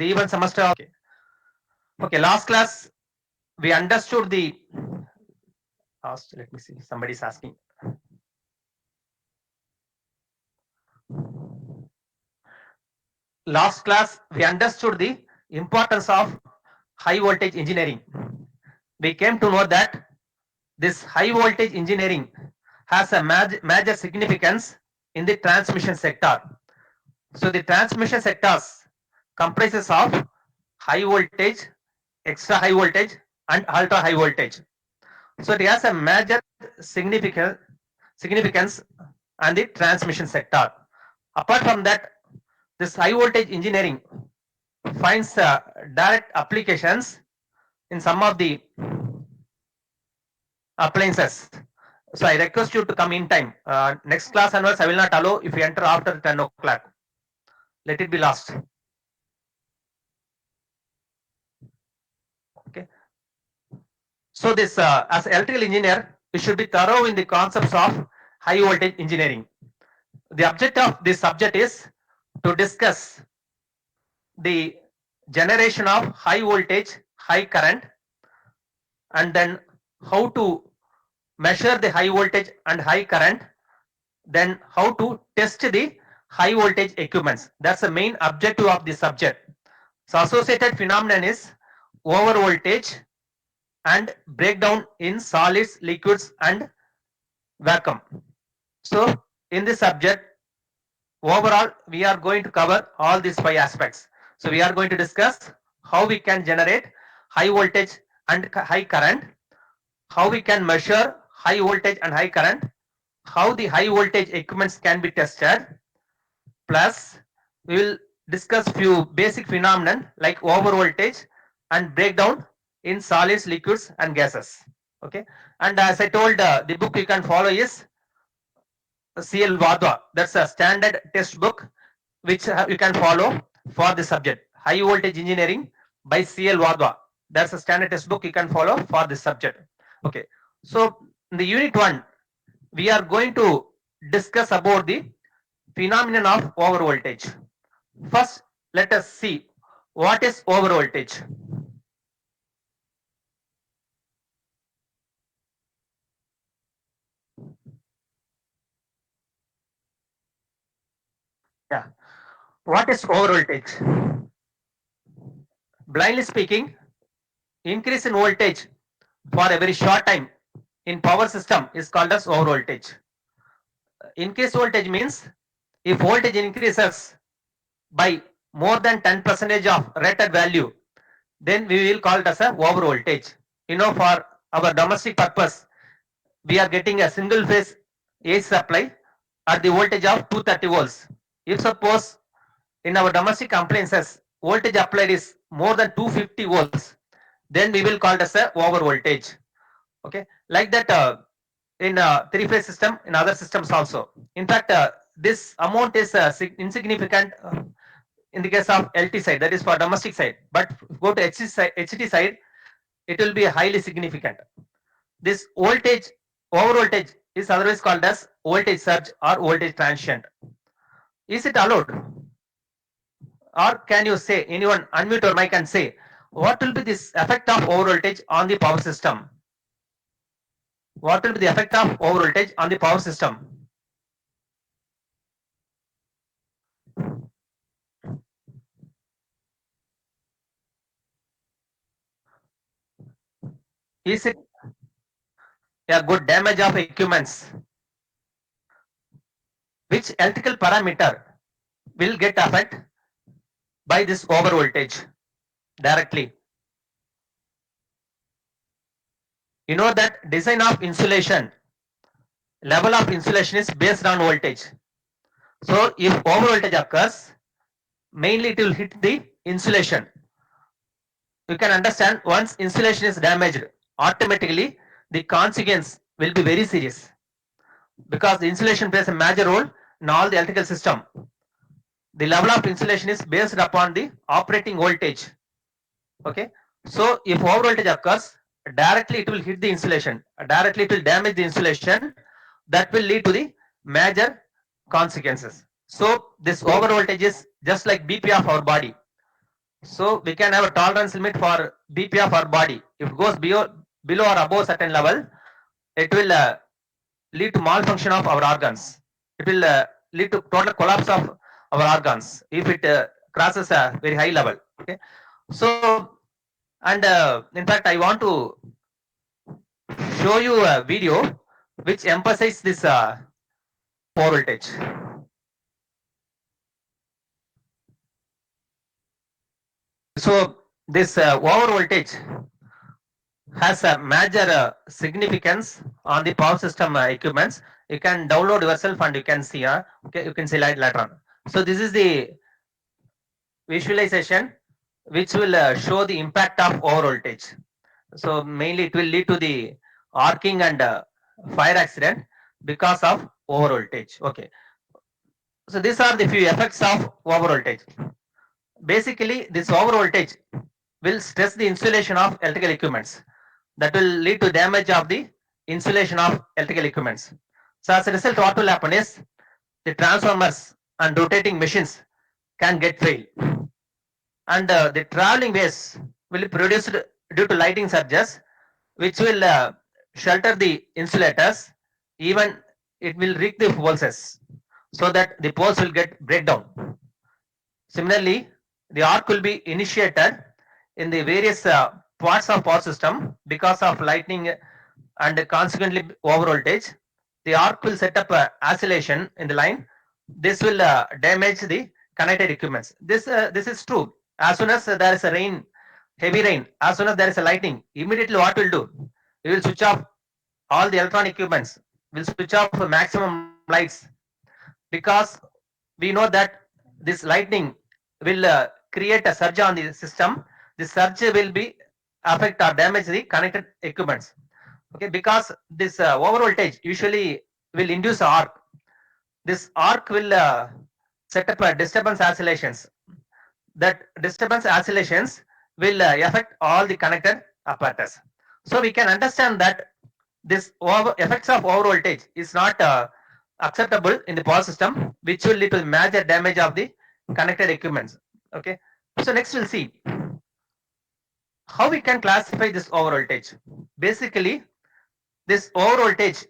the even semester. Okay, last class we understood the last. Let me see. Somebody is asking. Last class we understood the importance of high voltage engineering. We came to know that this high voltage engineering has a major significance in the transmission sector. So the transmission sectors comprises of high voltage, extra high voltage and ultra high voltage. So it has a major significance on the transmission sector. Apart from that, this high voltage engineering finds direct applications in some of the appliances. So I request you to come in time. Next class onwards, I will not allow if you enter after 10 o'clock. Let it be last. Okay. So this as electrical engineer, we should be thorough in the concepts of high voltage engineering. The objective of this subject is to discuss the generation of high voltage, high current, and then how to measure the high voltage and high current, then how to test the high voltage equipments. That's the main objective of this subject. So associated phenomenon is over voltage and breakdown in solids, liquids and vacuum. So in this subject, overall we are going to cover all these 5 aspects. So we are going to discuss how we can generate high voltage and high current, how we can measure high voltage and high current, how the high voltage equipments can be tested, plus we will discuss few basic phenomenon like over voltage and breakdown in solids, liquids and gases. Okay, and as I told, the book you can follow is CL Vadwa. That's a standard test book which you can follow for the subject. High voltage engineering by CL Vadwa. That's a standard test book you can follow for this subject. Okay, so in the unit 1, we are going to discuss about the phenomenon of over voltage. First, let us see what is over voltage. Yeah, what is over voltage? Blindly speaking, increase in voltage for a very short time in power system is called as over voltage. Increased voltage means if voltage increases by more than 10% of rated value, then we will call it as a over voltage. You know, for our domestic purpose, we are getting a single phase AC supply at the voltage of 230 volts. If suppose in our domestic appliances voltage applied is more than 250 volts, then we will call it as a over voltage. Okay, like that in three phase system, in other systems also. In fact, this amount is insignificant in the case of LT side, that is for domestic side, but go to HT side, it will be highly significant. This voltage, over voltage, is otherwise called as voltage surge or voltage transient. Is it allowed? Or can you say, anyone unmute your mic and say, what will be this effect of over voltage on the power system? What will be the effect of over voltage on the power system? Is it a good damage of equipments? Which electrical parameter will get affect by this over voltage directly? You know that design of insulation, level of insulation is based on voltage. So if over voltage occurs, mainly it will hit the insulation. You can understand, once insulation is damaged, automatically the consequence will be very serious, because the insulation plays a major role in all the electrical system. The level of insulation is based upon the operating voltage. Okay, so if over voltage occurs, directly it will hit the insulation, directly it will damage the insulation, that will lead to the major consequences. So this over voltage is just like BP of our body. So we can have a tolerance limit for BP of our body. If it goes below or above certain level, it will lead to malfunction of our organs. It will lead to total collapse of our organs if it crosses a very high level. Okay. So, and in fact, I want to show you a video which emphasizes this poor voltage. So this over voltage has a major significance on the power system equipments. You can download yourself and you can see. Okay, you can see later on. So this is the visualization which will show the impact of over voltage. So mainly it will lead to the arcing and fire accident because of over voltage. Okay. So these are the few effects of over voltage. Basically, this over voltage will stress the insulation of electrical equipments. That will lead to damage of the insulation of electrical equipments. So as a result, what will happen is the transformers and rotating machines can get failed, and the traveling waves will be produced due to lighting surges, which will shelter the insulators. Even it will reach the pulses, so that the poles will get breakdown. Similarly, the arc will be initiated in the various parts of power system because of lightning and consequently over voltage. The arc will set up a oscillation in the line. This will damage the connected equipments. This is true. As soon as there is a rain, heavy rain, as soon as there is a lightning, immediately what will do? We will switch off all the electronic equipments. Will switch off maximum lights because we know that this lightning will create a surge on the system. The surge will be affect or damage the connected equipments. Okay, because this over voltage usually will induce arc. This arc will set up a disturbance oscillations. That disturbance oscillations will affect all the connected apparatus. So we can understand that this effects of over voltage is not acceptable in the power system, which will lead to major damage of the connected equipments. Okay. So next we'll see how we can classify this over voltage. Basically, this over voltage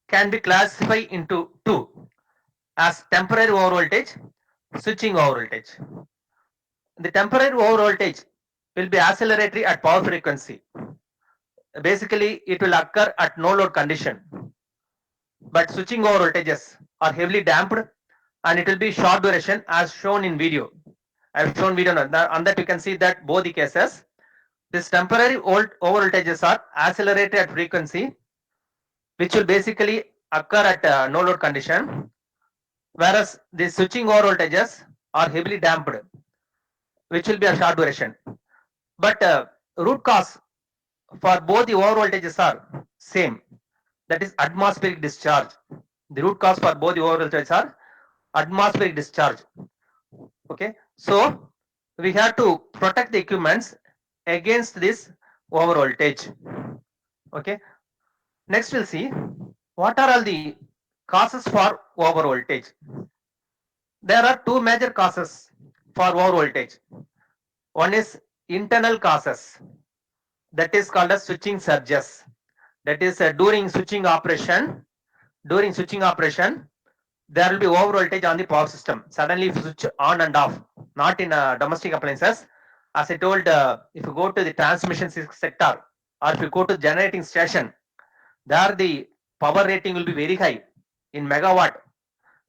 can be classified into two, as temporary over voltage, switching over voltage. The temporary over voltage will be acceleratory at power frequency. Basically, it will occur at no load condition, but switching over voltages are heavily damped and it will be short duration as shown in video. I have shown video on that you can see that both the cases, this temporary over voltages are accelerated at frequency, which will basically occur at no load condition, whereas the switching over voltages are heavily damped, which will be a short duration. But root cause for both the over voltages are same, that is atmospheric discharge. The root cause for both the over voltages are atmospheric discharge. Okay, so we have to protect the equipments against this over voltage. Okay, next we'll see what are all the causes for over voltage. There are two major causes for over voltage. One is internal causes, that is called as switching surges. That is during switching operation, there will be over voltage on the power system. Suddenly if you switch on and off, not in domestic appliances. As I told, if you go to the transmission sector or if you go to the generating station, there the power rating will be very high in megawatt.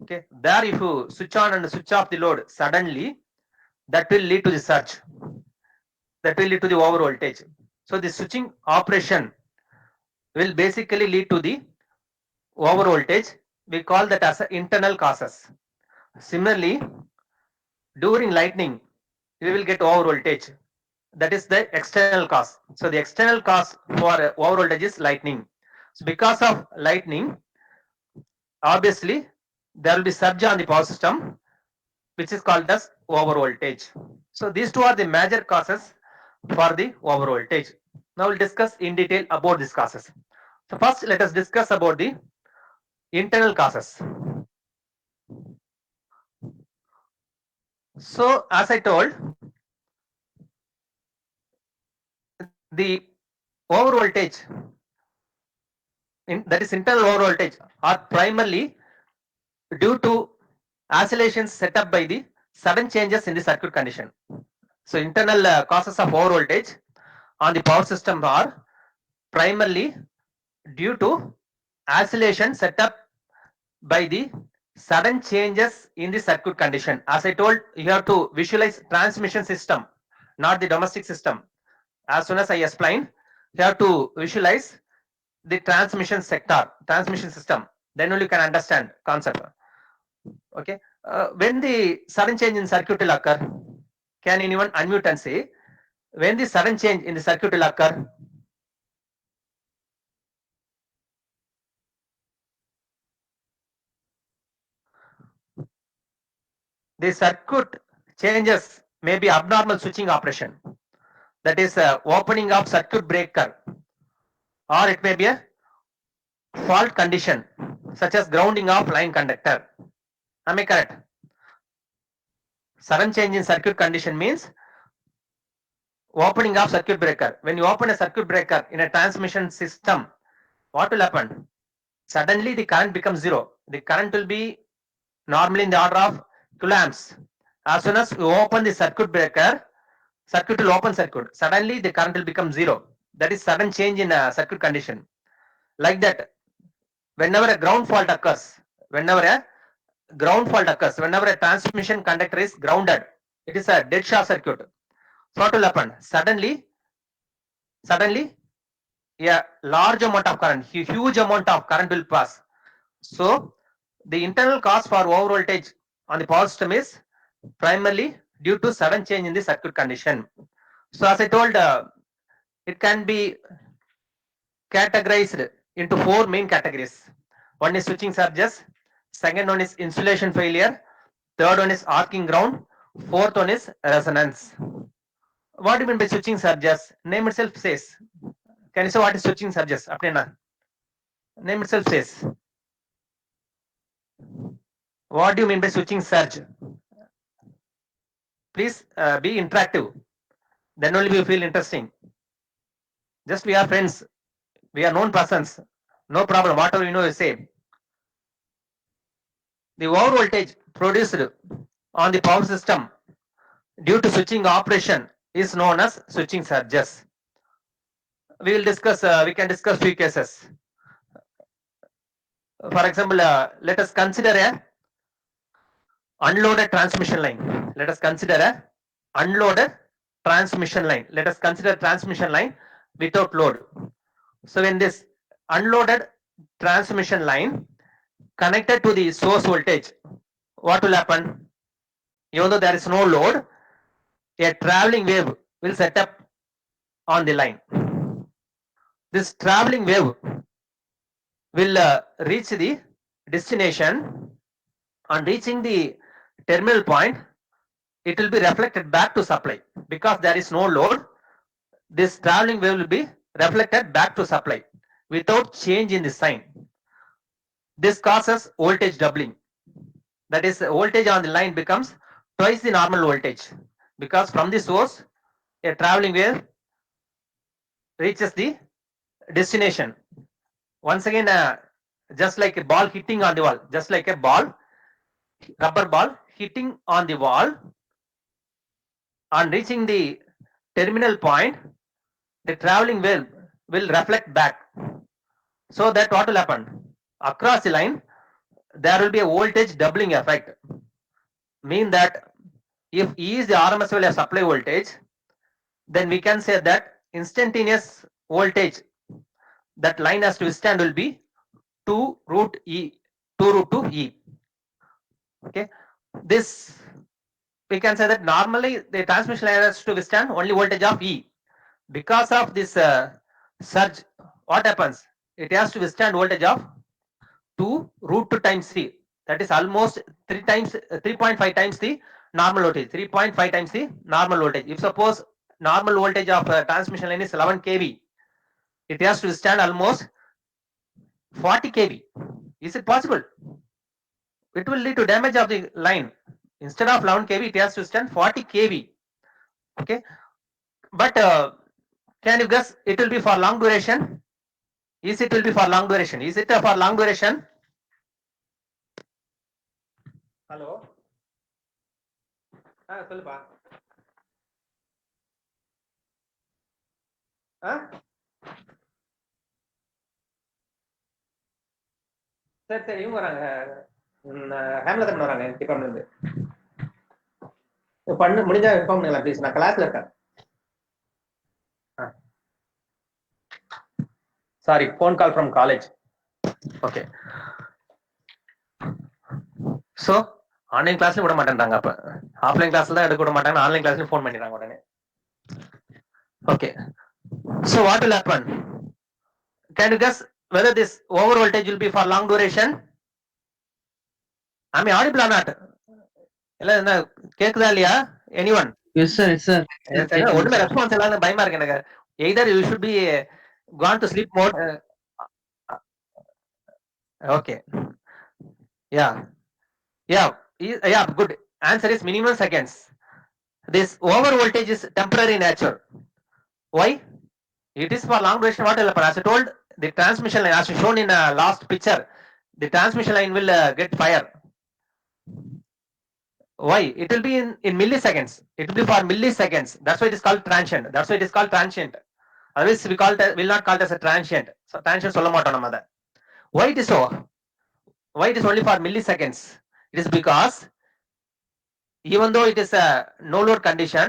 Okay, there if you switch on and switch off the load suddenly, that will lead to the surge, that will lead to the over voltage. So the switching operation will basically lead to the over voltage. We call that as internal causes. Similarly, during lightning, we will get over voltage. That is the external cause. So the external cause for over voltage is lightning. So because of lightning, obviously there will be surge on the power system, which is called as over voltage. So these two are the major causes for the over voltage. Now we'll discuss in detail about these causes. So first let us discuss about the internal causes. So as I told, the over voltage, that is internal over voltage, are primarily due to oscillations set up by the sudden changes in the circuit condition. So internal causes of over voltage on the power system are primarily due to oscillation set up by the sudden changes in the circuit condition. As I told, you have to visualize transmission system, not the domestic system. As soon as I explain, you have to visualize the transmission system. Then only you can understand concept. Okay. When the sudden change in circuit will occur, can anyone unmute and say when the sudden change in the circuit will occur? The circuit changes may be abnormal switching operation, that is opening of circuit breaker, or it may be a fault condition such as grounding of line conductor. Am I correct? Sudden change in circuit condition means opening of circuit breaker. When you open a circuit breaker in a transmission system, what will happen? Suddenly the current becomes zero. The current will be normally in the order of kiloamps. As soon as you open the circuit breaker, circuit will open circuit. Suddenly the current will become zero. That is sudden change in a circuit condition. Like that, whenever a ground fault occurs, whenever a transmission conductor is grounded, it is a dead short circuit. So what will happen? Suddenly, a large amount of current, huge amount of current will pass. So the internal cause for over voltage on the power system is primarily due to sudden change in the circuit condition. So as I told, it can be categorized into four main categories. One is switching surges, second one is insulation failure, third one is arcing ground, fourth one is resonance. What do you mean by switching surges? Name itself says. Can you say what is switching surges? Name itself says. What do you mean by switching surge? Please be interactive. Then only we feel interesting. Just we are friends. We are known persons. No problem. Whatever you know, you say. The over voltage produced on the power system due to switching operation is known as switching surges. We will discuss. We can discuss few cases. For example, let us consider a unloaded transmission line. Let us consider a unloaded transmission line. Let us consider transmission line without load. So when this unloaded transmission line connected to the source voltage, what will happen? Even though there is no load, a traveling wave will set up on the line. This traveling wave will reach the destination. On reaching the terminal point, it will be reflected back to supply. Because there is no load, this traveling wave will be reflected back to supply without change in the sign. This causes voltage doubling. That is, voltage on the line becomes twice the normal voltage, because from the source a traveling wave reaches the destination. Once again, just like a ball hitting on the wall, just like a rubber ball hitting on the wall, on reaching the terminal point, the traveling wave will reflect back. So that what will happen? Across the line, there will be a voltage doubling effect. Mean that if E is the RMS value of supply voltage, then we can say that instantaneous voltage that line has to withstand will be 2 root 2 E. Okay, this we can say that normally the transmission line has to withstand only voltage of E. Because of this surge, what happens? It has to withstand voltage of 2 root 2 times C. That is almost 3.5 times the normal voltage. 3.5 times the normal voltage. If suppose normal voltage of transmission line is 11 kV, it has to withstand almost 40 kV. Is it possible? It will lead to damage of the line. Instead of 11 kV, it has to withstand 40 kV. Okay, but Can you guess? It will be for long duration. Is it will be for long duration? Is it for long duration? Hello. சொல்லுப்பா. சரி சரி இவங்க வராங்க. ஹேம்லதன் வராங்க department இருந்து. பண்ணு முடிஞ்சா inform பண்ணுங்களா ப்ளீஸ். நான் கிளாஸ்ல இருக்கேன். Sorry, phone call from college. Okay. So online கிளாஸ்ல விட மாட்டேன்றாங்க. அப்ப ஆஃப்லைன் கிளாஸ்ல தான் எடுக்க விட மாட்டாங்க, ஆன்லைன் கிளாஸ்ல ஃபோன் பண்ணிடுறாங்க உடனே. Okay. So what will happen? Can you guess whether this over voltage will be for long duration? Am I audible or not? இல்ல என்ன கேக்குதா இல்லையா? Anyone? Yes, sir. Yes, sir. ஒண்ணுமே ரெஸ்பான்ஸ் இல்லாத பயமா இருக்கு எனக்கு. Either you should be gone to sleep mode. Okay. Yeah. Yeah, good. Answer is minimum seconds. This over voltage is temporary nature. Why? It is for long duration. What will happen? As I told, the transmission line, as shown in last picture, the transmission line will get fire. Why? It will be in milliseconds. It will be for milliseconds. That's why it is called transient. That's why it is called transient. Otherwise, we will not call it as a transient. So transient சொல்ல மாட்டோம் நம்ம அத. Why it is so? Why it is only for milliseconds? It is because even though it is a no load condition,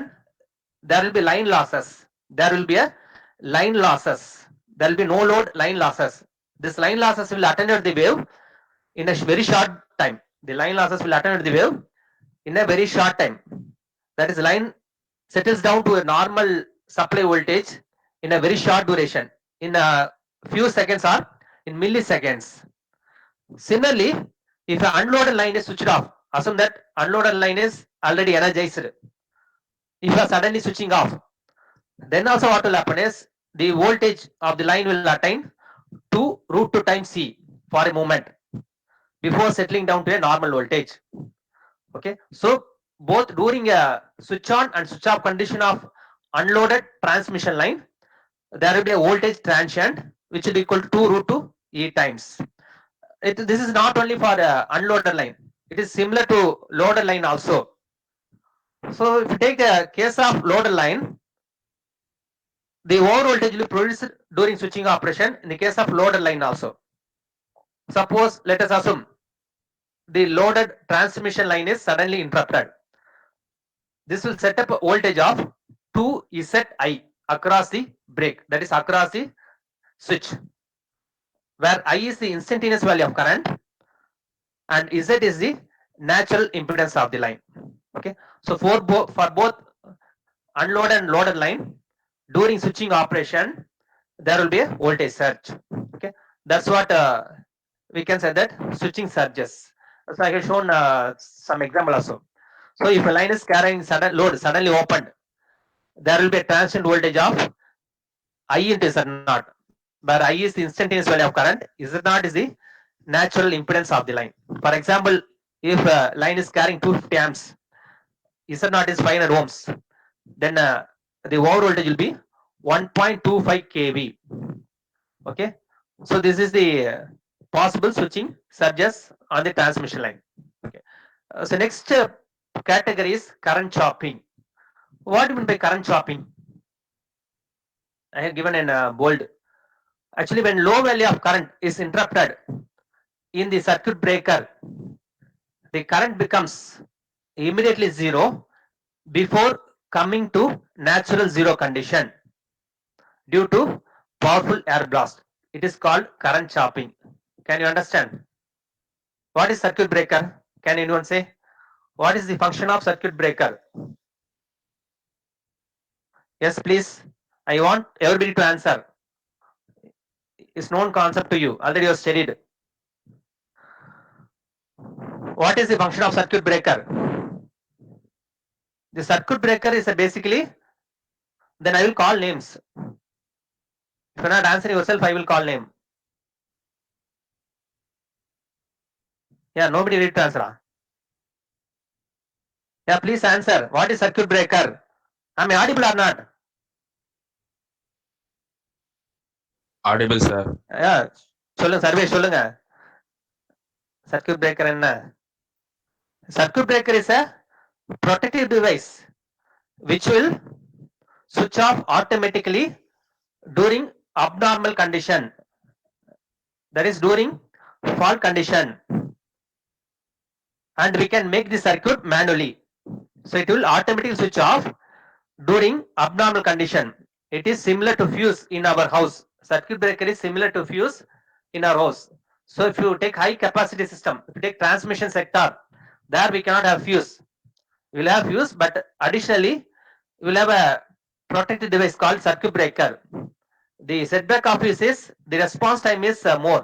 there will be line losses. There will be a line losses. There will be no load line losses. This line losses will attend the wave in a very short time. The line losses will attend the wave in a very short time. That is, line settles down to a normal supply voltage in a very short duration, in a few seconds or in milliseconds. Similarly, if an unloaded line is switched off, assume that unloaded line is already energized. If you are suddenly switching off, then also what will happen is the voltage of the line will attain 2 root 2 times C for a moment before settling down to a normal voltage. Okay, so both during a switch on and switch off condition of unloaded transmission line, there will be a voltage transient which will be equal to 2 root 2 E times. This is not only for unloaded line, it is similar to loaded line also. So if you take a case of loaded line, the over voltage will be produced during switching operation in the case of loaded line also. Suppose, let us assume the loaded transmission line is suddenly interrupted. This will set up a voltage of 2Zi across the break, that is across the switch, where I is the instantaneous value of current and Z is the natural impedance of the line. Okay, so for both unloaded and loaded line, during switching operation there will be a voltage surge. Okay, that's what we can say, that switching surges. So I have shown some example also. So if a line is carrying sudden load suddenly opened, there will be a transient voltage of I into Z naught, where I is the instantaneous value of current, Z naught is the natural impedance of the line. For example, if a line is carrying 250 amps, Z naught is 500 ohms, then the over voltage will be 1.25 kV. Okay, so this is the possible switching surges on the transmission line. Okay, so next category is current chopping. What do you mean by current chopping? I have given in bold. Actually, when low value of current is interrupted in the circuit breaker, the current becomes immediately zero before coming to natural zero condition due to powerful air blast. It is called current chopping. Can you understand? What is circuit breaker? Can anyone say? What is the function of circuit breaker? Yes, please. I want everybody to answer. It's known concept to you. Already you have studied. What is the function of circuit breaker? The circuit breaker is basically, then I will call names. If you're not answering yourself, I will call name. Yeah, nobody ready to answer. Yeah, please answer. What is circuit breaker? Am I audible or not? Audible, sir. சொல்லுங்க survey சொல்லுங்க. Circuit breaker என்ன? Circuit breaker is a protective device which will switch off automatically during abnormal condition, that is during fault condition, and we can make the circuit manually. So it will automatically switch off during abnormal condition. It is similar to fuse in our house. Circuit breaker is similar to fuse in our house. So if you take high capacity system, if you take transmission sector, there we cannot have fuse. We will have fuse, but additionally we will have a protected device called circuit breaker. The setback of fuse is the response time is more.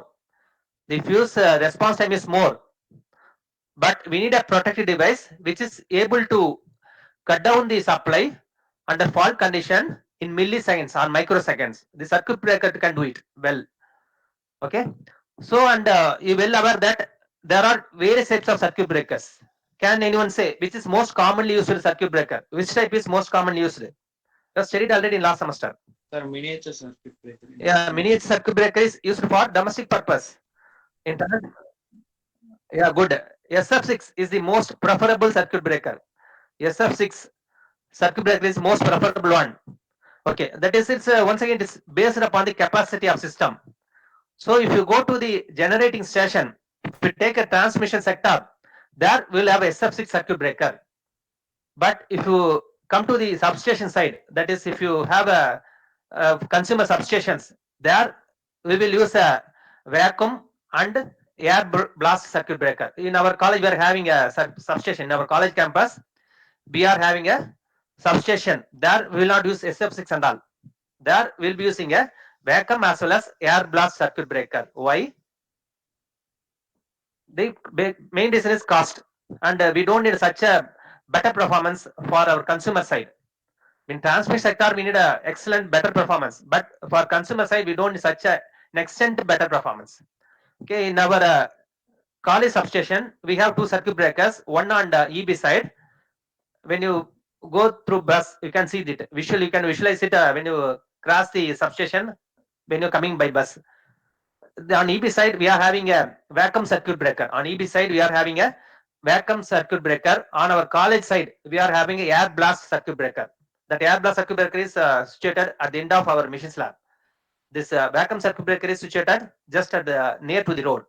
The fuse response time is more, but we need a protected device which is able to cut down the supply under fault condition in milliseconds or microseconds. The circuit breaker can do it well. Okay. So, and you well aware that there are various types of circuit breakers. Can anyone say which is most commonly used circuit breaker? Which type is most commonly used? You have studied already in last semester. Sir, miniature circuit breaker. Yeah, miniature circuit breaker is used for domestic purpose. In yeah, good. SF6 is the most preferable circuit breaker. SF6 circuit breaker is most preferable one. Okay, that is it's once again it is based upon the capacity of system. So if you go to the generating station, if you take a transmission sector, there we will have a SF6 circuit breaker. But if you come to the substation side, that is if you have a consumer substations, there we will use a vacuum and air blast circuit breaker. In our college, we are having a substation. In our college campus, we are having a substation. There we will not use SF6 and all. There we will be using a vacuum as well as air blast circuit breaker. Why? The main reason is cost, and we don't need such a better performance for our consumer side. In transmission sector, we need a excellent better performance, but for consumer side, we don't need such an extent better performance. Okay, in our college substation, we have two circuit breakers, one on the EB side. When you go through bus, you can see it visually. You can visualize it when you cross the substation when you're coming by bus. On EB side, we are having a vacuum circuit breaker. On EB side, we are having a vacuum circuit breaker. On our college side, we are having a air blast circuit breaker. That air blast circuit breaker is situated at the end of our machine lab. This vacuum circuit breaker is situated just at the near to the road,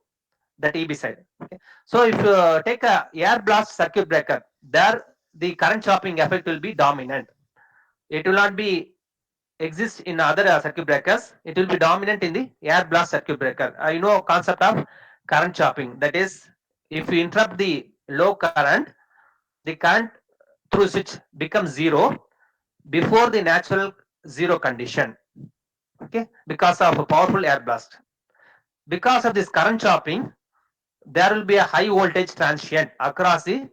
that EB side. Okay. So if you take a air blast circuit breaker, there the current chopping effect will be dominant. It will not be exist in other circuit breakers. It will be dominant in the air blast circuit breaker. You know concept of current chopping. That is, if you interrupt the low current, the current through switch becomes zero before the natural zero condition. Okay, because of a powerful air blast. Because of this current chopping, there will be a high voltage transient across the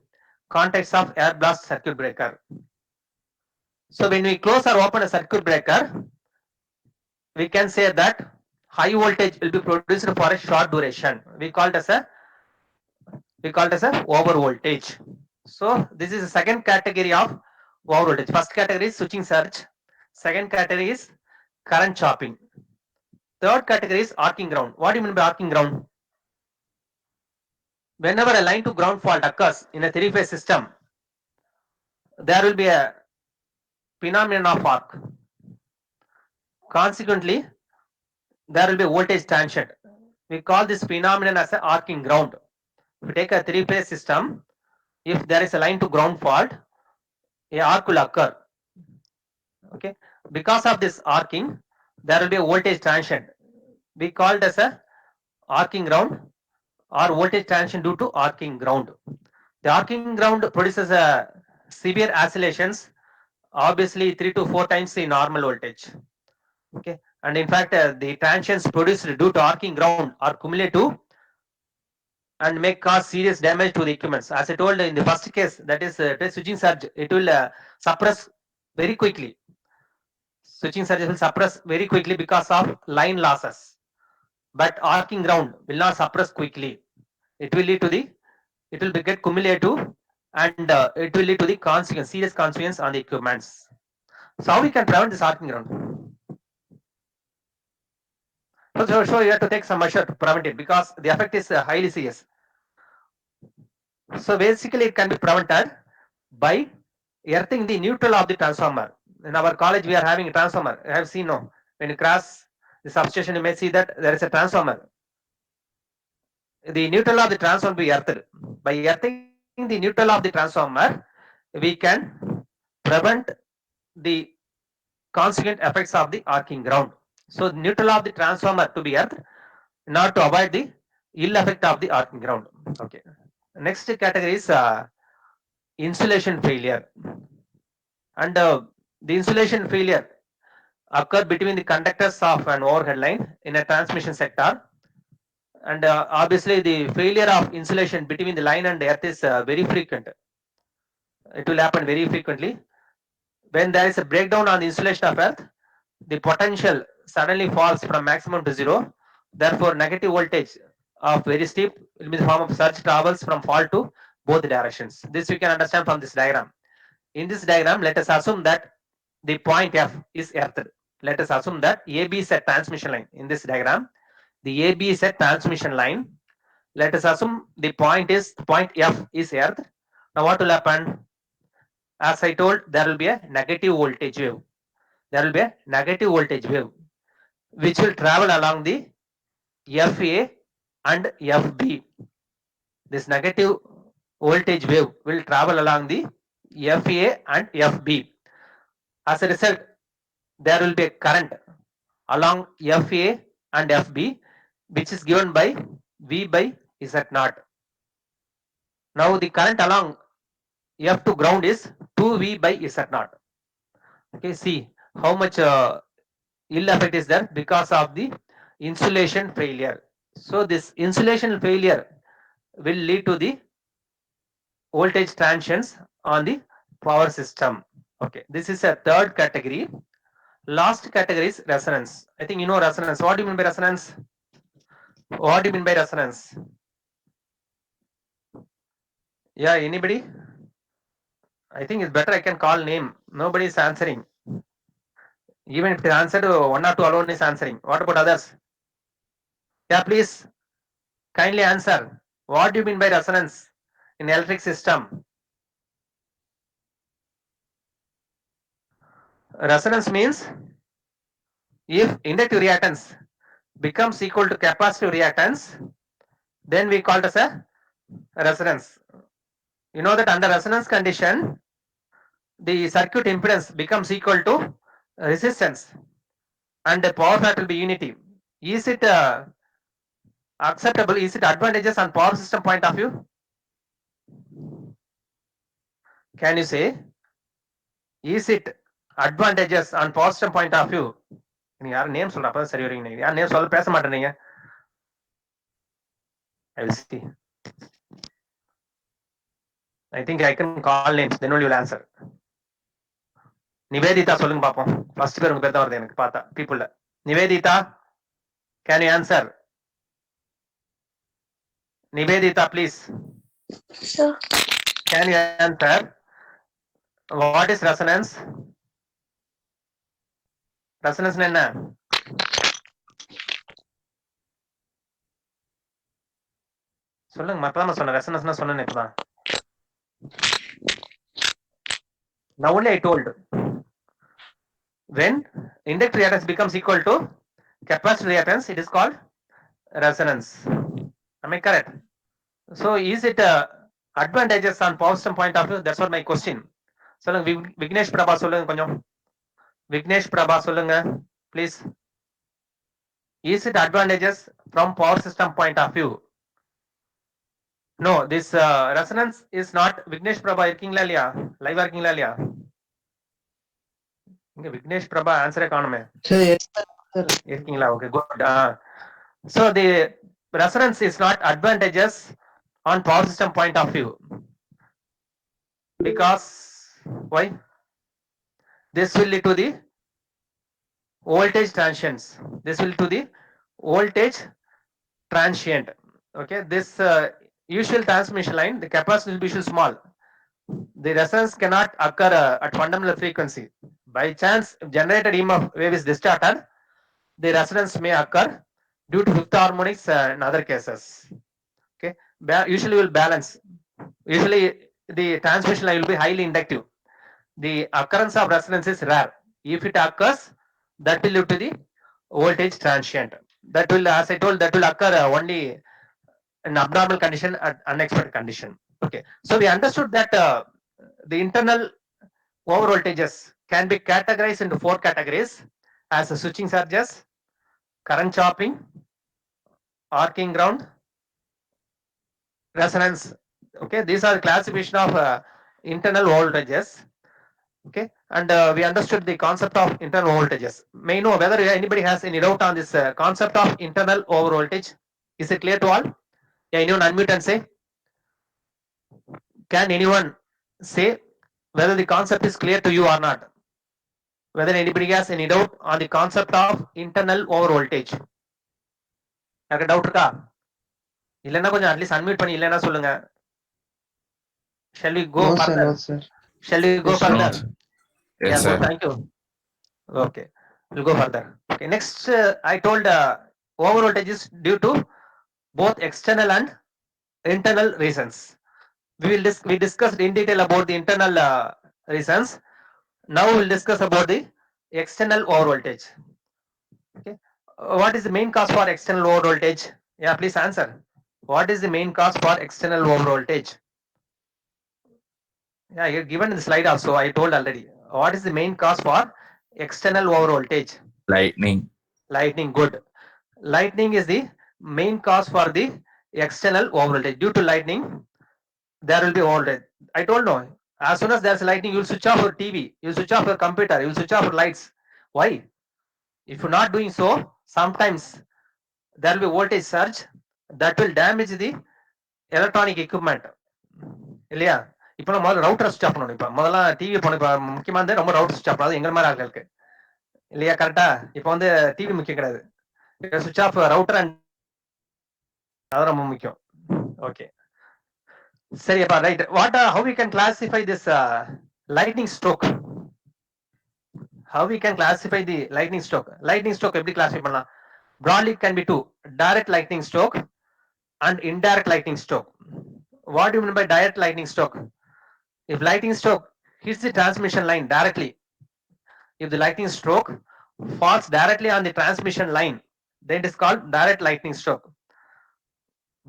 contacts of air blast circuit breaker. So when we close or open a circuit breaker, we can say that high voltage will be produced for a short duration. We call it as a over voltage. So this is the second category of over voltage. First category is switching surge. Second category is current chopping. Third category is arcing ground. What do you mean by arcing ground? Whenever a line to ground fault occurs in a three-phase system, there will be a phenomenon of arc. Consequently, there will be voltage tangent. We call this phenomenon as an arcing ground. If you take a three-phase system, if there is a line to ground fault, a arc will occur. Okay, because of this arcing, there will be a voltage tangent. We call it as a arcing ground or voltage tangent due to arcing ground. The arcing ground produces a severe oscillations, obviously 3 to 4 times the normal voltage. Okay, and in fact, the transients produced due to arcing ground are cumulative and may cause serious damage to the equipments. As I told in the first case, that is switching surge, it will suppress very quickly. Switching surge will suppress very quickly because of line losses. But arcing ground will not suppress quickly. It will lead to the, it will get cumulative, and it will lead to the consequence, serious consequence on the equipments. So how we can prevent this arcing ground? So you have to take some measure to prevent it because the effect is highly serious. So basically, it can be prevented by earthing the neutral of the transformer. In our college, we are having a transformer. I have seen no. When you cross the substation, you may see that there is a transformer. The neutral of the transformer will be earthed. By earthing the neutral of the transformer, we can prevent the consequent effects of the arcing ground. So neutral of the transformer to be earthed, not to avoid the ill effect of the arcing ground. Okay. Next category is insulation failure. And the insulation failure occur between the conductors of an overhead line in a transmission sector. And obviously, the failure of insulation between the line and earth is very frequent. It will happen very frequently. When there is a breakdown on the insulation of earth, the potential suddenly falls from maximum to zero. Therefore, negative voltage of very steep will be in the form of surge travels from fault to both directions. This we can understand from this diagram. In this diagram, let us assume that the point F is earthed. Let us assume that AB is a transmission line. In this diagram, the AB is a transmission line. Let us assume the point F is earthed. Now what will happen? As I told, there will be a negative voltage wave. There will be a negative voltage wave which will travel along the FA and FB. This negative voltage wave will travel along the FA and FB. As a result, there will be a current along FA and FB, which is given by V by Z naught. Now the current along F to ground is 2V by Z naught. Okay, see how much ill effect is there because of the insulation failure. So this insulation failure will lead to the voltage transients on the power system. Okay, this is a third category. Last category is resonance. I think you know resonance. What do you mean by resonance? What do you mean by resonance? Yeah, anybody? I think it's better I can call name. Nobody is answering. Even if they answered, one or two alone is answering. What about others? Yeah, please kindly answer. What do you mean by resonance in electric system? Resonance means if inductive reactance becomes equal to capacitive reactance, then we call it as a resonance. You know that under resonance condition, the circuit impedance becomes equal to resistance and the power factor will be unity. Is it acceptable? Is it advantageous on power system point of view? Can you say? Is it advantageous on power system point of view? நீங்க யாரும் name சொல்ற அப்பதான் சரி வரீங்க நீங்க யாரும் name சொல்ல பேச மாட்டேறீங்க. I will see. I think I can call names, then only you will answer. Nivedita சொல்லுங்க பாப்போம். ஃபர்ஸ்ட் பேர் உங்க பேர் தான் வருது எனக்கு பார்த்தா பீப்புள்ல. Nivedita, can you answer? Nivedita, please. Sir, Can you answer? What is resonance? Resonance என்ன? சொல்லுங்க மத்தமா சொன்ன resonance சொன்னேன் இப்பதான். Now only I told. When inductor reactance becomes equal to capacitor reactance, it is called resonance. Am I correct? So is it advantageous on power system point of view? That's what my question. சொல்லுங்க விக்னேஷ் பிரபா சொல்லுங்க கொஞ்சம். விக்னேஷ் பிரபா சொல்லுங்க please. Is it advantageous from power system point of view? No, this resonance is not. Vignesh Prabha இருக்கீங்களா இல்லையா? லைவா இருக்கீங்களா இல்லையா? இங்க விக்னேஷ் பிரபா ஆன்சரே காணுமே. Sir, yes, sir. இருக்கீங்களா? Okay, good. So the resonance is not advantageous on power system point of view. Because why? This will lead to the voltage transients. This will lead to the voltage transient. Okay, this usual transmission line, the capacity will be too small. The resonance cannot occur at fundamental frequency. By chance, if generated EMF wave is distorted, the resonance may occur due to fifth harmonics in other cases. Okay, usually will balance. Usually the transmission line will be highly inductive. The occurrence of resonance is rare. If it occurs, that will lead to the voltage transient. That will, as I told, that will occur only in abnormal condition and unexpected condition. Okay, so we understood that the internal over voltages can be categorized into four categories as switching surges, current chopping, arcing ground, resonance. Okay, these are the classification of internal voltages. Okay, and we understood the concept of internal voltages. May know whether anybody has any doubt on this concept of internal over voltage. Is it clear to all? Yeah, anyone unmute and say. Can anyone say whether the concept is clear to you or not? Whether anybody has any doubt on the concept of internal over voltage? எனக்கு doubt இருக்கா? இல்லைன்னா கொஞ்சம் at least unmute பண்ணி இல்லைன்னா சொல்லுங்க. Shall we go No, sir. further? No, sir. Shall we go Yes, sir. further? Yes, Yeah, sir. good. Thank you. Okay, we'll go further. Okay, next I told over voltage is due to both external and internal reasons. We discussed in detail about the internal reasons. Now we'll discuss about the external over voltage. Okay, what is the main cause for external over voltage? Yeah, please answer. What is the main cause for external over voltage? Yeah, you're given in the slide also. I told already. What is the main cause for external over voltage? Lightning. Lightning, good. Lightning is the main cause for the external over voltage. Due to lightning, there will be voltage. I told no. As soon as there's lightning, you'll switch off your TV, you'll switch off your computer, you'll switch off your lights. Why? If you're not doing so, sometimes there will be voltage surge that will damage the electronic equipment. இல்லையா? இப்போ நம்ம முதல்ல router ஸ்விட்ச் of பண்ணணும். இப்போ முதல்ல TV போன இப்போ முக்கியமா வந்து ரொம்ப ரவுட்டர் ஸ்விட்ச் ஆஃப் பண்ணாது எங்க மாதிரி ஆட்களுக்கு இல்லையா? கரெக்டா? இப்போ வந்து டிவி முக்கியம் கிடையாது. ஸ்விட்ச் ஆஃப் ரவுட்டர் அண்ட் அது ரொம்ப முக்கியம். ஓகே, சரிப்பா, right. How we can classify this lightning stroke? How we can classify the lightning stroke? Lightning stroke எப்படி classify பண்ணலாம்? Broadly it can be two: direct lightning stroke and indirect lightning stroke. What do you mean by direct lightning stroke? If lightning stroke hits the transmission line directly, if the lightning stroke falls directly on the transmission line, then it is called direct lightning stroke.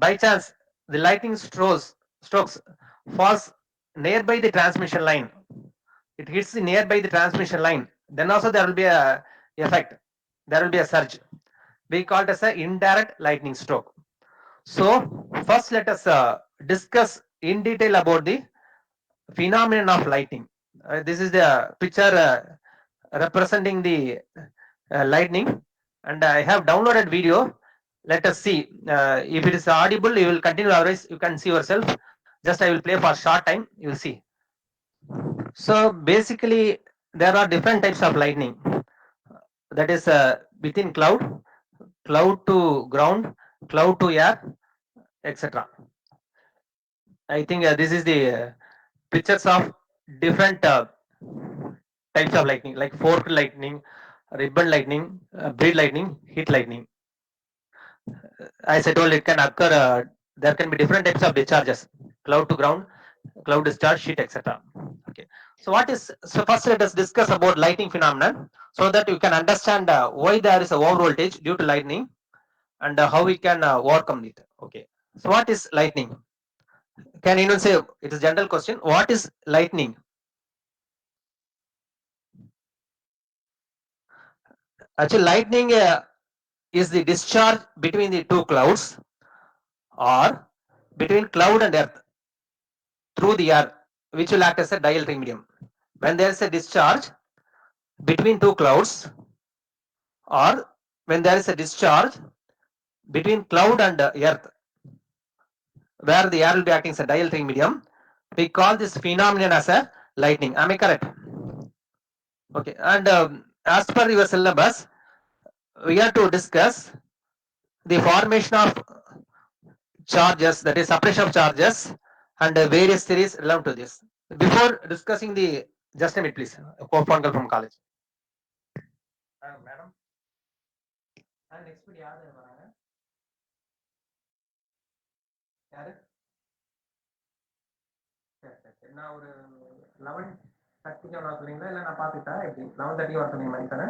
By chance the lightning strokes falls nearby the transmission line, it hits the nearby the transmission line, then also there will be a effect, there will be a surge. We call it as a indirect lightning stroke. So first let us discuss in detail about the phenomenon of lightning. This is the picture representing the lightning, and I have downloaded video. Let us see if it is audible. You will continue, otherwise you can see yourself. Just I will play for a short time, you will see. So basically there are different types of lightning, that is within cloud, cloud to ground, cloud to air, etc. I think this is the pictures of different types of lightning, like forked lightning, ribbon lightning, bead lightning, heat lightning. As I told, it can occur, there can be different types of discharges: cloud to ground, cloud discharge, sheet, etc. Okay, so so first let us discuss about lightning phenomenon, so that you can understand why there is a over voltage due to lightning, and how we can overcome it. Okay, so what is lightning? Can anyone say? It is a general question. What is lightning? Actually, lightning is the discharge between the two clouds, or between cloud and earth through the air, which will act as a dielectric medium. When there is a discharge between two clouds, or when there is a discharge between cloud and earth, where the air will be acting as a dielectric medium, we call this phenomenon as a lightning. Am I correct? Okay, and as per your syllabus, we have to discuss the formation of charges, that is separation of charges, and various theories relevant to this. Before discussing the, just a minute please, phone call from college. Madam, next யாரு வராங்க? யாரு? சரி. நான் ஒரு 11:30 வர சொன்னீங்களா இல்ல நான் பாத்துட்டா எப்படி 11:30 வர சொன்னீங்க மணி தானே?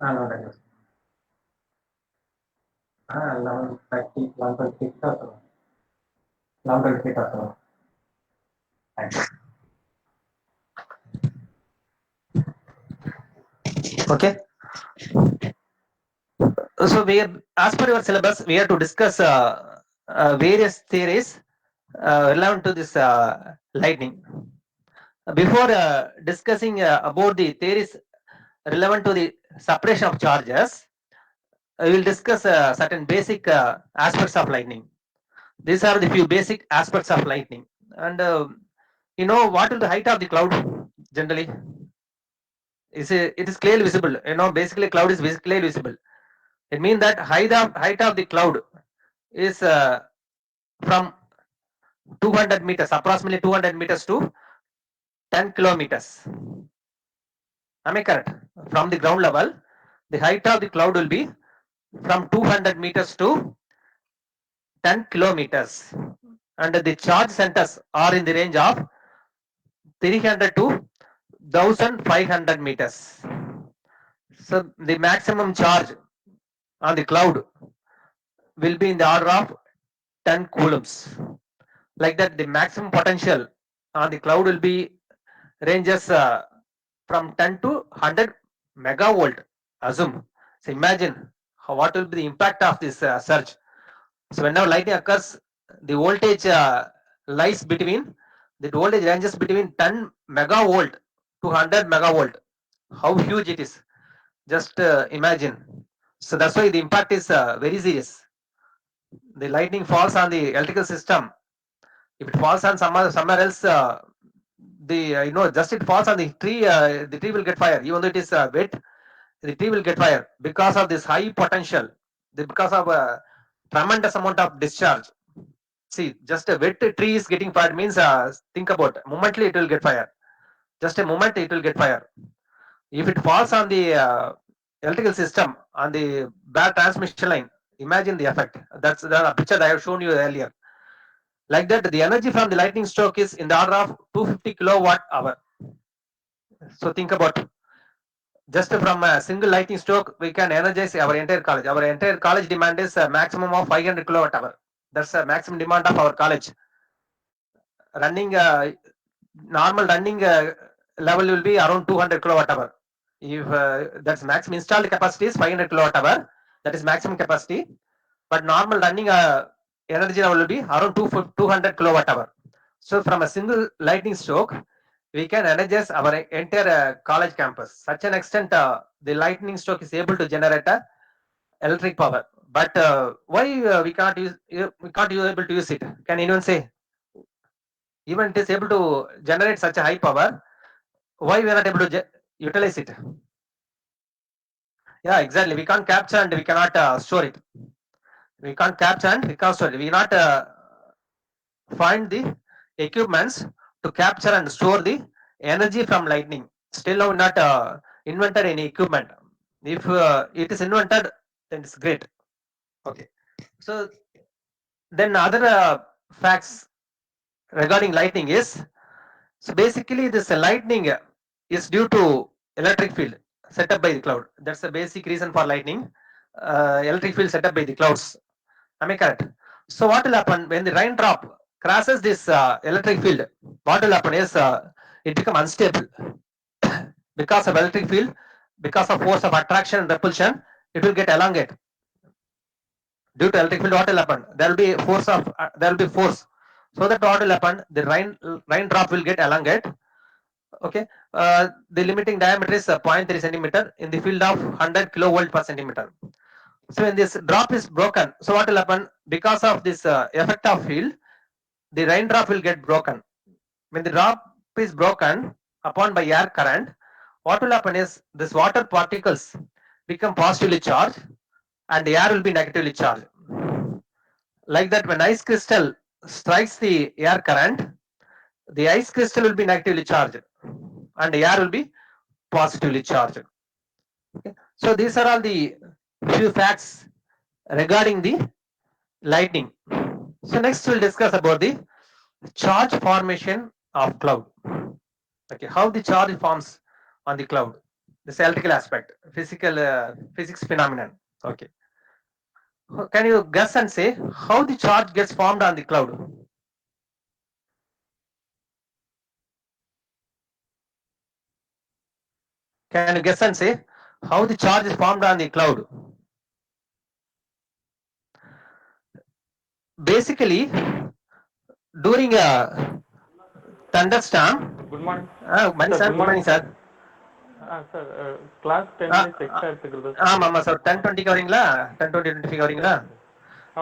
11:30. 11:30 11:26 தான் சொல்லுங்க. 11:26 சொல்லுங்க. Okay. So we are, as per your syllabus, we have to discuss various theories relevant to this lightning. Before discussing about the theories relevant to the separation of charges, we will discuss certain basic aspects of lightning. These are the few basic aspects of lightning. And you know what is the height of the cloud generally? It is clearly visible. You know, basically cloud is clearly visible. It means that height of the cloud is from 200 meters, approximately 200 meters to 10 kilometers. Am I correct? From the ground level, the height of the cloud will be from 200 meters to 10 kilometers. And the charge centers are in the range of 300 to 1500 meters. So the maximum charge on the cloud will be in the order of 10 coulombs. Like that, the maximum potential on the cloud will be ranges from 10 to 100 megavolt. Assume. So imagine what will be the impact of this surge. So whenever lightning occurs, the voltage lies between, the voltage ranges between 10 megavolt to 100 megavolt. How huge it is. Just imagine. So that's why the impact is very serious. The lightning falls on the electrical system. If it falls on somewhere else, the just it falls on the tree will get fire. Even though it is wet, the tree will get fire because of this high potential. Because of a tremendous amount of discharge. See, just a wet tree is getting fire means think about momently it will get fire. Just a moment it will get fire. If it falls on the electrical system on the bad transmission line, imagine the effect. That's the picture I have shown you earlier. Like that, the energy from the lightning stroke is in the order of 250 kilowatt hour. So think about, just from a single lightning stroke, we can energize our entire college. Our entire college demand is a maximum of 500 kilowatt hour. That's the maximum demand of our college. Running normal running level will be around 200 kilowatt hour. If that's maximum installed capacity is 500 kilowatt hour, that is maximum capacity. But normal running energy level will be around 200 kilowatt hour. So from a single lightning stroke, we can energize our entire college campus. Such an extent, the lightning stroke is able to generate electric power. But why we can't able to use it? Can anyone say? Even it is able to generate such a high power, why we are not able to utilize it? Yeah, exactly. We can't capture and we cannot store it. We can't capture and we can't store it. We not find the equipments to capture and store the energy from lightning. Still now not invented any equipment. If it is invented, then it's great. Okay. So then other facts regarding lightning is, so basically this lightning is due to electric field set up by the cloud. That's the basic reason for lightning. Electric field set up by the clouds. Am I correct? So what will happen when the raindrop crosses this electric field? What will happen is it become unstable because of electric field, because of force of attraction and repulsion. It will get elongate. Due to electric field, what will happen? There will be force. So that what will happen? The raindrop will get elongate. Okay, the limiting diameter is 0.3 centimeter in the field of 100 kilovolt per centimeter. So when this drop is broken, so what will happen? Because of this effect of field, the raindrop will get broken. When the drop is broken upon by air current, what will happen is this water particles become positively charged and the air will be negatively charged. Like that, when ice crystal strikes the air current, the ice crystal will be negatively charged and the air will be positively charged. Okay. So these are all the few facts regarding the lightning. So next we'll discuss about the charge formation of cloud. Okay, how the charge forms on the cloud. This electrical aspect, physics phenomenon. Okay, can you guess and say how the charge gets formed on the cloud? Can you guess and say how the charge is formed on the cloud? Basically, during a thunderstorm. Good morning. Morning, Sir, sir. good Good morning, morning, sir. sir. Class 10 minutes extra எடுத்துக்கிறது sir. ஆமா sir 10:20 வரீங்களா 10:20 வரீங்களா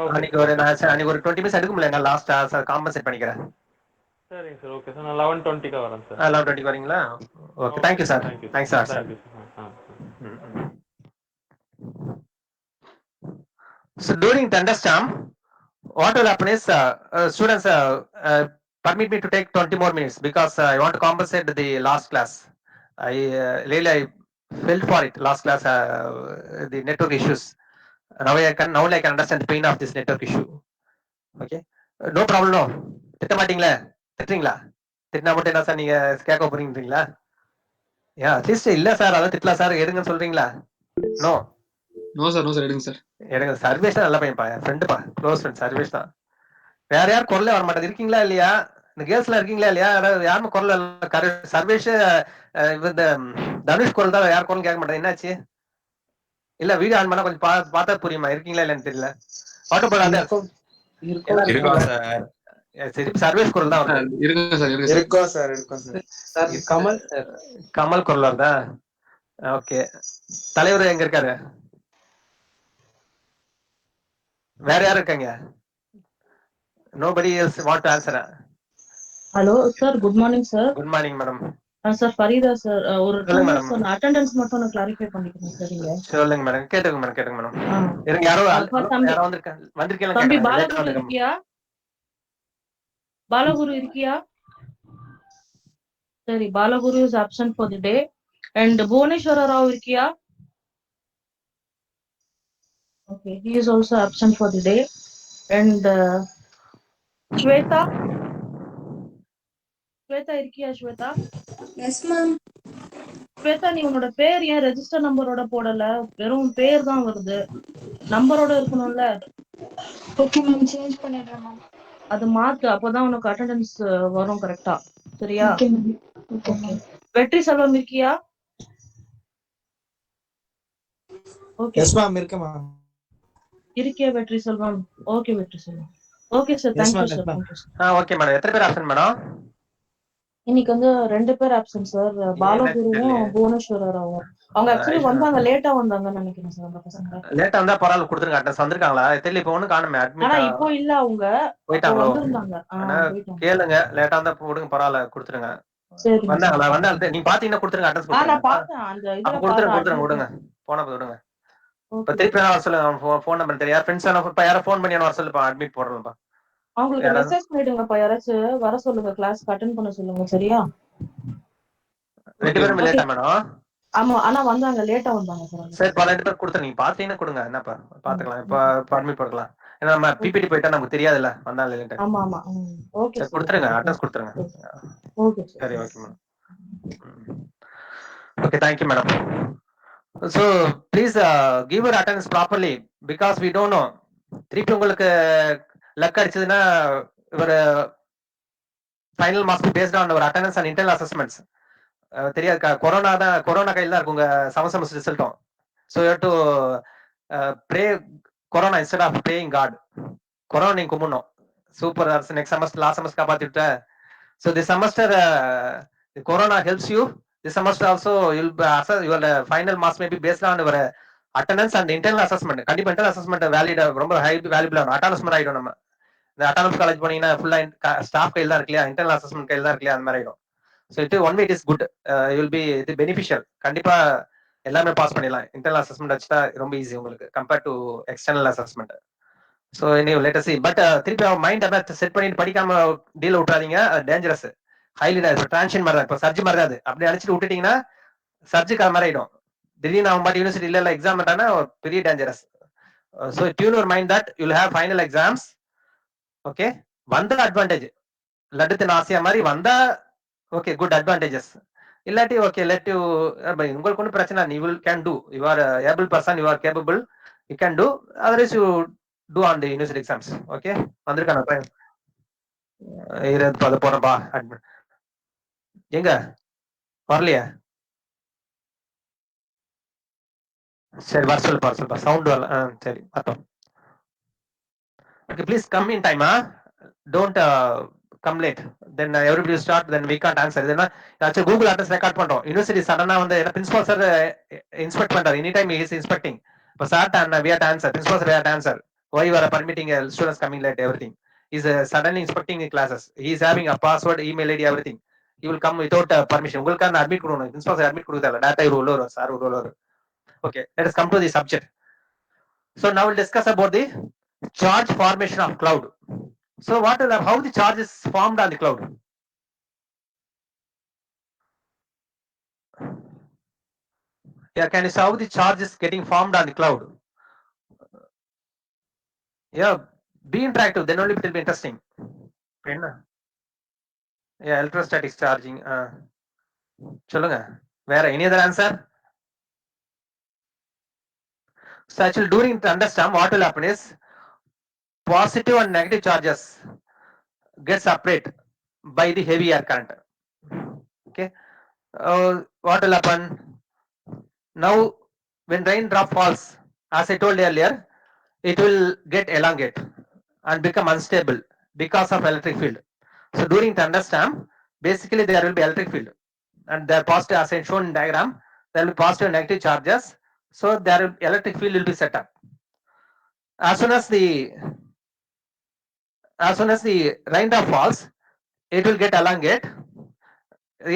okay அன்னைக்கு ஒரு அன்னைக்கு ஒரு 20 minutes எடுக்க முடியல நான் லாஸ்டா சார் காம்பன்சேட் பண்ணிக்கிறேன் சரிங்க சார் ஓகே சார் நான் 11:20க்கு வரேன் சார் 11:20 வரீங்களா okay thank you sir thank you thanks sir thank you sir So during thunderstorm, what will happen is students permit me to take 20 more minutes because I want to compensate the last class. I felt for it last class the network issues. Now I can understand the pain of this network issue. Okay, no problem. No, திட்ட மாட்டீங்களா திட்டுறீங்களா திட்டினா மட்டும் என்ன sir நீங்க கேட்க போறீங்களா at least இல்ல sir அதான் திட்டலாம் சார் எடுங்கன்னு சொல்றீங்களா நோ நோ சார் எடுங்க சார் எனக்கு சர்வேஷ் தான் நல்ல பையன்ப்பா என் ஃப்ரெண்டுப்பா க்ளோஸ் ஃப்ரெண்ட் சர்வேஷ் தான் வேற யாரும் குரல்ல வர மாட்டேது இருக்கீங்களா இல்லையா இந்த கேர்ள்ஸ்ல இருக்கீங்களா இல்லையா யாருமே குரல் சர்வேஷ் இந்த தனுஷ் குரல் தான் யார் குரல் கேட்க மாட்டேன் என்னாச்சு இல்ல வீடியோ ஆன் பண்ணா கொஞ்சம் பார்த்தா புரியுமா இருக்கீங்களா இல்லன்னு தெரியல ஆட்டோ போடாத சரி சர்வேஷ் குரல் தான் வருது இருங்க சார் இருக்கும் சார் கமல் சார் கமல் குரல் வருதா ஓகே தலைவர் எங்க இருக்காரு வேற யாரும் இருக்காங்க nobody else want to answer hello sir good morning sir good morning madam sir Farida sir ஒரு 2 சொல்லுங்க மினிட்ஸ் மேடம் அட்டெண்டன்ஸ் மட்டும் நான் கிளாரிஃபை பண்ணிக்கிறேன் சரிங்க சொல்லுங்க மேடம் கேட்டுங்க மேடம் இருங்க யாரோ யாரோ வந்திருக்கீங்க தம்பி பாலகுரு இருக்கியா பாலகுரு இருக்கியா சரி Balaguru is absent for the day and Bhuvaneswara Rao இருக்கியா okay he is also absent for the day and Swetha இருக்கியா ஸ்வேதா எஸ் மேம் ஸ்வேதா நீ உன்னோட பேர் ஏன் ரெஜிஸ்டர் நம்பரோட போடல வெறும் பேர் தான் வருது நம்பரோட இருக்கணும்ல ஓகே மேம் சேஞ்ச் பண்ணிடுறேன் மேம் அது மாத்து அப்பதான் உனக்கு அட்டெண்டன்ஸ் வரும் கரெக்டா சரியா okay ma'am okay ma'am Vetri Selvam இருக்கியா ஓகே எஸ் மேம் இருக்கு மேம் இருக்கியா Vetri Selvam okay Vetri Selvam okay sir Yes, thank you ma'am, yes, sir ma'am. Thank you sir okay madam எத்தனை பேர் ஆப்ஷன் மேடம் இன்னைக்கு வந்து 2 பேர் ஆப்சன்ட் சார் பாலகுருவும் புவனேஸ்வரராவும் அவங்க ஆக்சுவலி வந்தாங்க லேட்டா வந்தாங்கன்னு நினைக்கிறேன் சார் அந்த பசங்க லேட்டா வந்தா பரவாயில்ல கொடுத்துருங்க அட்ரஸ் வந்திருக்காங்களா தெரியல இப்போ ஒண்ணு காணுமே ஆனா அட்மிட் இப்போ இல்ல அவங்க போயிட்டாங்களோ வந்திருந்தாங்க ஆனா போயிட்டாங்க கேளுங்க லேட்டா வந்தா போடுங்க பரவாயில்ல கொடுத்துருங்க சரிங்க வந்தாங்களா வந்தா நீங்க பாத்தீங்கன்னா கொடுத்துருங்க அட்ரஸ் நான் கொடுத்துருங்க பார்த்தேன் அந்த அப்ப இதுல கொடுத்துருங்க விடுங்க போன விடுங்க இப்ப ஓகே திருப்பி வர சொல்லுங்க போன் நம்பர் தெரியும் யார் ஃப்ரெண்ட்ஸ் யாரோ போன் பண்ணி வர சொல்லுப்பா அட்மிட் போடுறேன்ப்பா அவங்களுக்கு யாராவது மெசேஜ் பண்ணிடுங்கப்பா யாராச்சும் வர சொல்லுங்க கிளாஸ்க்கு அட்டென்ட் பண்ண சொல்லுங்க சரியா 2 பேரும் Okay. லேட்டா மேடம் ஆமா ஆனா வந்தாங்க லேட்டா வந்தாங்க சார் சரி பல 2 பேர் கொடுத்து நீங்க பாத்தீங்கன்னா கொடுங்க என்னப்பா பாத்துக்கலாம் இப்ப அட்மிட் போடலாம் ஏன்னா நம்ம பிபிடி போயிட்டா நமக்கு தெரியாதுல்ல வந்தாலும் இல்லைன்ட்டு ஆமா ஆமா ஓகே சரி சார் கொடுத்துருங்க அட்ரஸ் கொடுத்துருங்க ஓகே சரி sir okay madam okay thank you madam so please give your attendance properly because we don't know திருப்பி உங்களுக்கு லக் அடிச்சதுன்னா ஒரு ஃபைனல் மார்க்ஸ் பேஸ்ட் ஆன் ஒரு அட்டெண்டன்ஸ் அண்ட் இன்டர்னல் அசஸ்மெண்ட்ஸ் தெரியாது கொரோனா கையில் தான் இருக்கு உங்க செமஸ்டர் ரிசல்ட்டும் so you to pray corona instead of praying God corona நீங்க கும்பிடணும் super next semester last semester காப்பாத்தி விட்ட so the semester corona helps you the semester also your final marks maybe based on your attendance and internal assessment கண்டிப்பா internal assessment valid ரொம்ப high valuable ஆகும் attendance ஆயிடும் நம்ம இந்த அட்டானஸ் college போனீங்கன்னா ஃபுல்லா ஸ்டாஃப் கையில் தான் இருக்கு இல்லையா இன்டர்னல் அசஸ்மெண்ட் கையில் தான் இருக்கு இல்லையா அந்த மாதிரி ஆயிடும் so it one way it is good will be இது பெனிஃபிஷியல் கண்டிப்பா எல்லாமே பாஸ் பண்ணிடலாம் இன்டர்னல் அசஸ்மெண்ட் வச்சுட்டா ரொம்ப ஈஸி உங்களுக்கு compared to external assessment so இனி லேட்டஸ்ட் பட் திருப்பி அவன் மைண்ட் அதை செட் பண்ணிட்டு படிக்காம டீல் விட்டுறாதீங்க டேஞ்சரஸ் ஹைலி டிரான்ஷன் மாதிரி தான் இப்போ சர்ஜ் மாதிரி தான் அது அப்படி அடிச்சுட்டு விட்டுட்டீங்கன்னா சர்ஜுக்கு அது மாதிரி ஆயிடும் திடீர்னு அவன் பாட்டு யூனிவர்சிட்டி இல்ல எக்ஸாம் பண்ணானா பெரிய dangerous. So tune your mind that you'll have final exams. Okay, வந்த அட்வான்டேஜ் லட்டுத்தின் ஆசையா மாதிரி வந்தா ஓகே, குட் அட்வான்டேஜஸ். இல்லாட்டி ஓகே லெட் யூ, உங்களுக்கு ஒன்றும் பிரச்சனை, நீ will can do, you are able person, you are capable, you can do, otherwise you do on the university exams. Okay, வந்திருக்கான பையன் அது போறப்பா அட்மிட் எங்க வரலையா? சரி வர சொல்லுப்பா சவுண்ட் வரல. சரி பார்த்தோம். Okay, please come in time, don't come late, then everybody will start, then we can't answer. Then actually Google address record பண்றோம். யூனிவர்சிட்டி சடனா வந்து பிரின்சிபல் சார் இன்ஸ்பெக்ட் பண்றாரு, any time he is inspecting. இப்போ sir and we have to answer, principal sir we have to answer why you are permitting students coming late, everything. He is suddenly inspecting the classes, he is having a password, email ID, everything. He will come without permission. உங்களுக்கு அந்த admit கொடுக்கணும், principal sir admit கொடுக்கல, data இவர் உள்ள வரும், sir உள்ள வரும். Okay, let us come to the subject. So now we'll discuss about the charge formation of cloud. So what will how the charge is formed on the cloud? Yeah, can you see how the charge is getting formed on the cloud? Yeah, be interactive, then only it will be interesting. Yeah, electrostatic charging. சொல்லுங்க வேற, any other answer? So actually during to understand what will happen is positive and negative charges get separate by the heavy air current. Okay, what will happen now when raindrop falls, as I told earlier, it will get elongate and become unstable because of electric field. So during thunderstorm, basically there will be electric field and they are positive, as I shown in diagram, there will be positive and negative charges. So there will electric field will be set up. As soon as the raindrop falls, it will get elongate.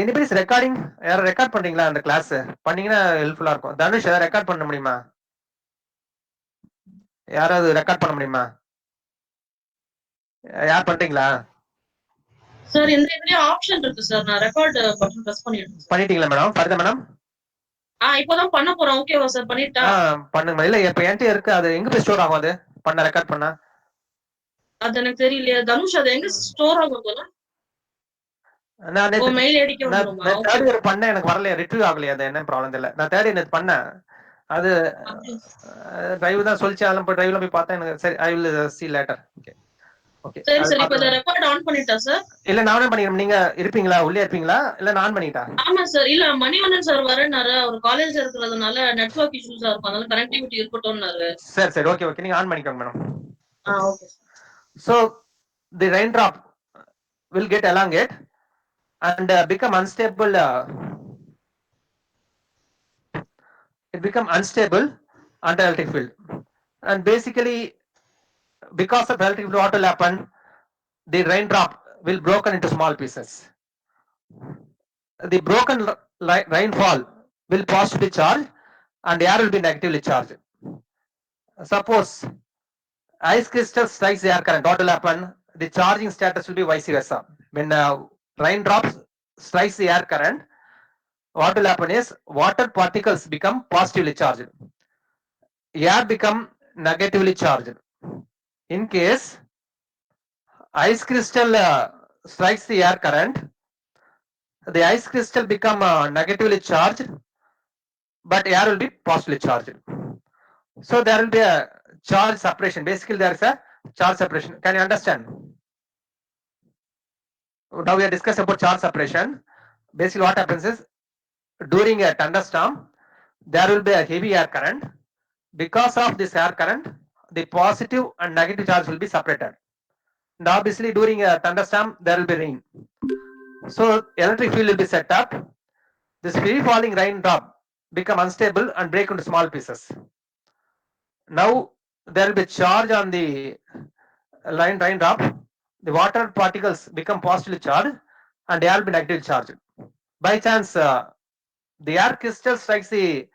Anybody is recording? யார record பண்றீங்களா அந்த class? பண்ணீங்கன்னா ஹெல்ப்ஃபுல்லா இருக்கும். Dhanush record பண்ண முடியுமா? யாராவது record பண்ண முடியுமா? யார் பண்றீங்களா? சார் இந்த இதுலயே ஆப்ஷன் இருக்கு சார், நான் ரெக்கார்ட் பட்டன் பிரஸ் பண்ணிட்டேன். பண்ணிட்டீங்களா மேடம்? பரிதா மேடம்? இப்போதான் பண்ண போறோம். ஓகேவா சார்? பண்ணிட்டா? பண்ணுங்க. இல்ல இப்ப என்கிட்ட இருக்கு, அது எங்க போய் ஸ்டோர் ஆகும்? அது பண்ண ரெக்கார்ட் பண்ணா அது எனக்கு தெரியலையா தனுஷ், அது எங்க ஸ்டோர் ஆகும் போல? நான் மெயில் ஐடிக்கு வந்துருமா? தேர்ட் இயர் பண்ண எனக்கு வரலையா, ரிட்ரீவ் ஆகலையா, அது என்ன ப்ராப்ளம் தெரியல. நான் தேர்ட் இயர் பண்ணேன், அது டிரைவ் தான் சொல்லிச்சு, அதெல்லாம் போய் டிரைவ்ல போய் பார்த்தா எனக்கு சரி, I will see later. Okay okay சரி சரி. இப்போ இந்த ரெக்கார்ட் ஆன் பண்ணிட்டா சார்? இல்ல நானே பண்ணிக்கிறேன், நீங்க இருப்பீங்களா, உள்ளே இருப்பீங்களா, இல்ல நான் பண்ணிட்டா? ஆமா சார். இல்ல மணிவண்ணன் சார் வரேன்னாரு, அவர் காலேஜ்ல இருக்கிறதுனால நெட்வொர்க் இஷ்யூஸா இருக்கும், அதனால கனெக்டிவிட்டி இருக்கட்டும்னாரு. சரி சரி, ஓகே ஓகே, நீங்க ஆன் பண்ணிக்கோங்க madam. Okay. So the raindrop will get elongate and become unstable. It become unstable under electric field, and basically because of electric field, what will happen? The raindrop will broken into small pieces. The broken rainfall will positively charged and air will be negatively charged. Suppose ice crystal strikes the air current, what will happen? The charging status will be vice versa. When raindrops strikes the air current, what will happen is water particles become positively charged, air become negatively charged. In case ice crystal strikes the air current, the ice crystal become negatively charged, but air will be positively charged. So there will be a charge separation. Basically there is a charge separation. Can you understand? Now we are discussing about charge separation. Basically what happens is during a thunderstorm there will be a heavy air current. Because of this air current, the positive and negative charge will be separated. And obviously during a thunderstorm there will be rain. So electric field will be set up. This free falling raindrop become unstable and break into small pieces. Now there will be charge on the raindrop. The water particles become positively charged and air will be negatively charged. By chance the air crystal strikes the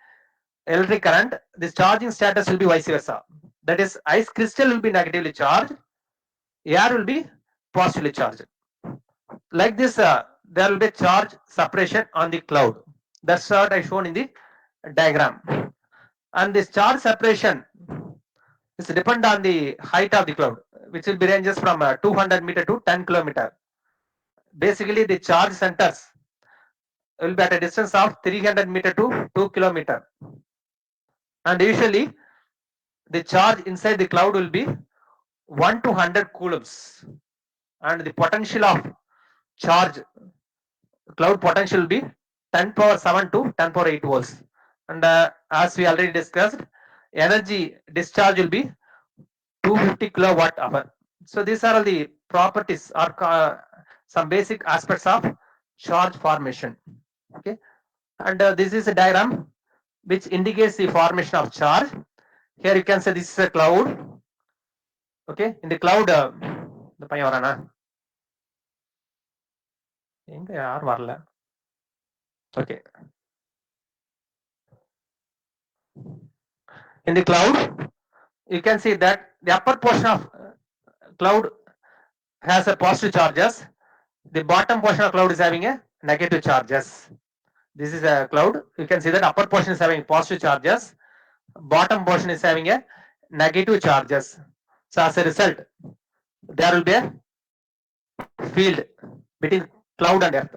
electric current, this charging status will be vice versa. That is, ice crystal will be negatively charged, air will be positively charged. Like this there will be charge separation on the cloud. That's what I shown in the diagram. And this charge separation is depend on the height of the cloud, which will be ranges from 200 meter to 10 kilometer. Basically, the charge centers will be at a distance of 300 meter to 2 kilometer. And usually, the charge inside the cloud will be 1 to 100 coulombs. And the potential of charge, cloud potential will be 10 power 7 to 10 power 8 volts. And as we already discussed, energy discharge will be 250 kilowatt hour. So these are all the properties or some basic aspects of charge formation. Okay, and this is a diagram which indicates the formation of charge. Here you can say this is a cloud. Okay, in the cloud, the பையன் வரானா எங்க யார் வரல. Okay, in the cloud you can see that the upper portion of cloud has a positive charges, the bottom portion of cloud is having a negative charges. This is a cloud, you can see that upper portion is having positive charges, bottom portion is having a negative charges. So as a result, there will be a field between cloud and earth.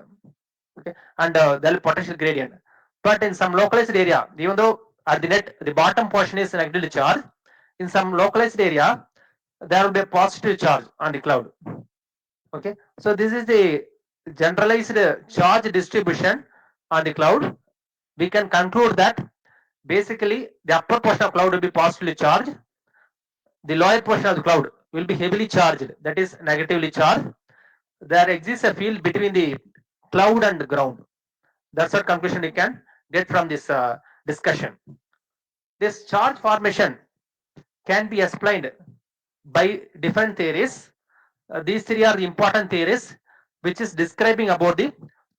Okay, and there will be potential gradient. But in some localized area, even though at the net the bottom portion is negatively charged, in some localized area there will be a positive charge on the cloud. Okay, so this is the generalized charge distribution on the cloud. We can conclude that basically the upper portion of cloud will be positively charged, the lower portion of the cloud will be heavily charged, that is negatively charged. There exists a field between the cloud and the ground. That's what conclusion we can get from this discussion. This charge formation can be explained by different theories. These three are the important theories which is describing about the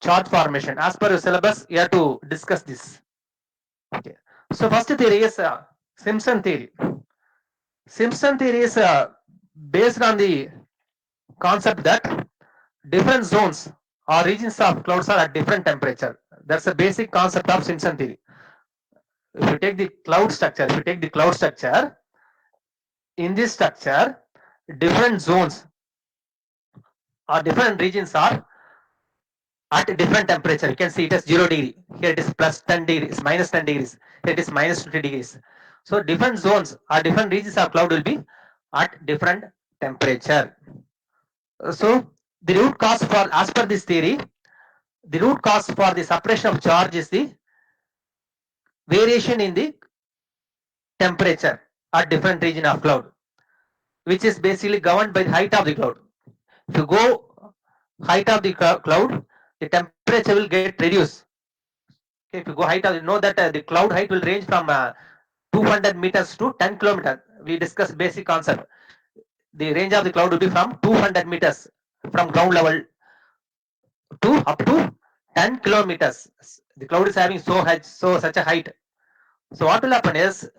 charge formation. As per your syllabus, you have to discuss this. Okay, so first theory is Simpson theory. Simpson theory is based on the concept that different zones or regions of clouds are at different temperature. That's the basic concept of Simpson theory. If you take the cloud structure, in this structure, different zones or different regions are at different temperature. You can see it as 0 degree. Here it is plus 10 degrees, minus 10 degrees. Here it is minus 20 degrees. So different zones or different regions of cloud will be at different temperature. So the root cause for, as per this theory, the root cause for the separation of charge is the variation in the temperature at different region of cloud, which is basically governed by the height of the cloud. If you go height of the cloud, the temperature will get reduced. Okay, if you go height of, you know that the cloud height will range from 200 meters to 10 kilometers. We discussed basic concept. The range of the cloud will be from 200 meters from ground level to up to 10 kilometers. The cloud is having such a height. So what will happen is,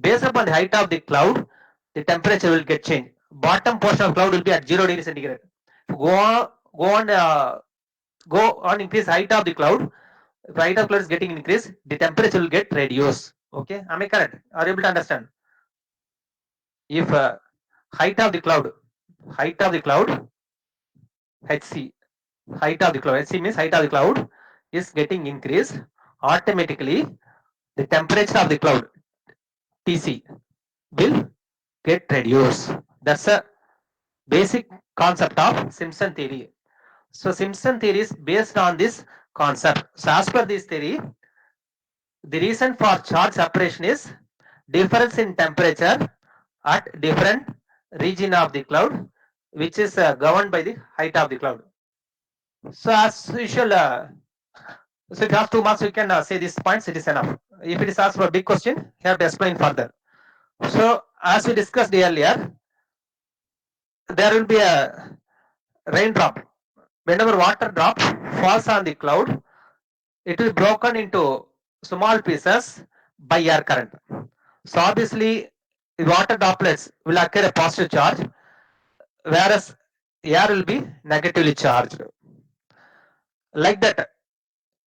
based upon the height of the cloud, the temperature will get changed. Bottom portion of cloud will be at 0 degrees centigrade. Go on increase height of the cloud. If height of cloud is getting increased, the temperature will get reduced. Okay, am I correct? Are you able to understand? If height of the cloud, HC, HC means height of the cloud is getting increased, automatically the temperature of the cloud, TC, will get reduced. That's a basic concept of Simpson theory. So Simpson theory is based on this concept. So as per this theory, the reason for charge separation is difference in temperature at different region of the cloud, which is governed by the height of the cloud. So as usual, so if you have 2 marks, you can say these points, it is enough. If it is asked for a big question, you have to explain further. So as we discussed earlier, there will be a raindrop. Whenever water drop falls on the cloud, it will be broken into small pieces by air current. So obviously, the water droplets will occur a positive charge, whereas air will be negatively charged. Like that,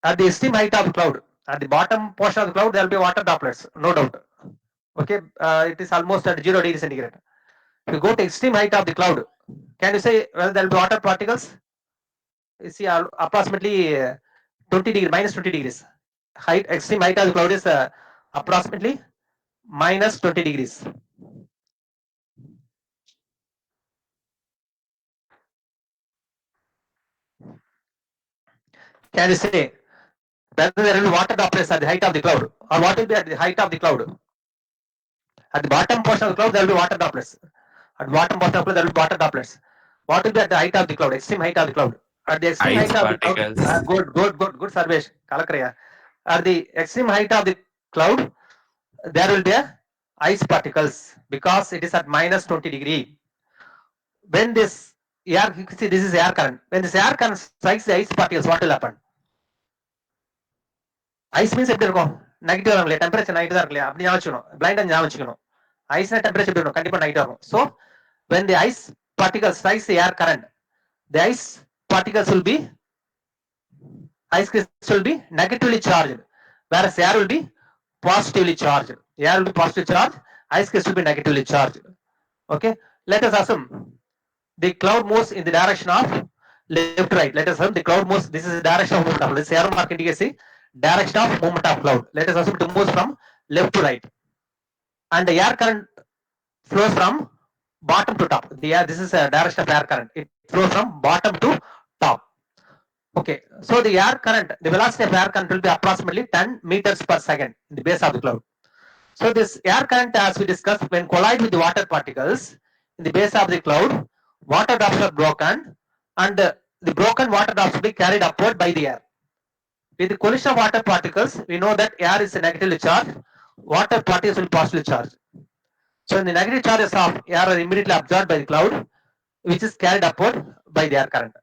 at the extreme height of cloud, At the bottom portion of the cloud, there will be water droplets, no doubt. Okay, it is almost at 0 degrees centigrade. If you go to extreme height of the cloud, can you say well there will be water particles? You see, approximately 20 degrees, minus 20 degrees. Height, extreme height of the cloud is approximately minus 20 degrees. Can you say whether there will be water droplets at the height of the cloud, or what will be at the height of the cloud? At the bottom portion of the cloud, there will be water droplets. At the bottom portion of the cloud, there will be water droplets. What will be at the height of the cloud, extreme height of the cloud? At the extreme Ice height of particles. the cloud, good, Sarvesh, Kalakriya. At the extreme height of the cloud, there will be ice particles because it is at minus 20 degree. When this air, see this is air current. When this air current strikes the ice particles, what will happen? Ice means எப்படி இருக்கும்? Negative வரும் இல்லையா? Temperature negative தான் இருக்கு இல்லையா? அப்படி ஞாபகம் வச்சுக்கணும். பிளைண்டா ஞாபகம் வச்சுக்கணும். ஐஸ்னா டெம்பரேச்சர் எப்படி இருக்கும்? கண்டிப்பா நெகட்டிவ் இருக்கும். So when the ice particles strikes the air current, the ice particles will be, ice crystal will be negatively charged, whereas air will be positively charged. Air will be positively charged, ice crystal will be negatively charged. Okay, let us assume the cloud moves in the direction of left to right. Let us assume the cloud moves, this is the direction of movement of cloud. This arrow mark indicates the direction of movement of cloud. Let us assume it moves from left to right, and the air current flows from bottom to top. The air, this is a direction of air current. It flows from bottom to top. Okay, so the air current, the velocity of air current will be approximately 10 meters per second in the base of the cloud. So this air current, as we discussed, when collide with the water particles in the base of the cloud, water drops are broken, and the broken water drops will be carried upward by the air. With the collision of water particles, we know that air is negatively charged, water particles will be positively charged. So the negative charges of air are immediately absorbed by the cloud, which is carried upward by the air current.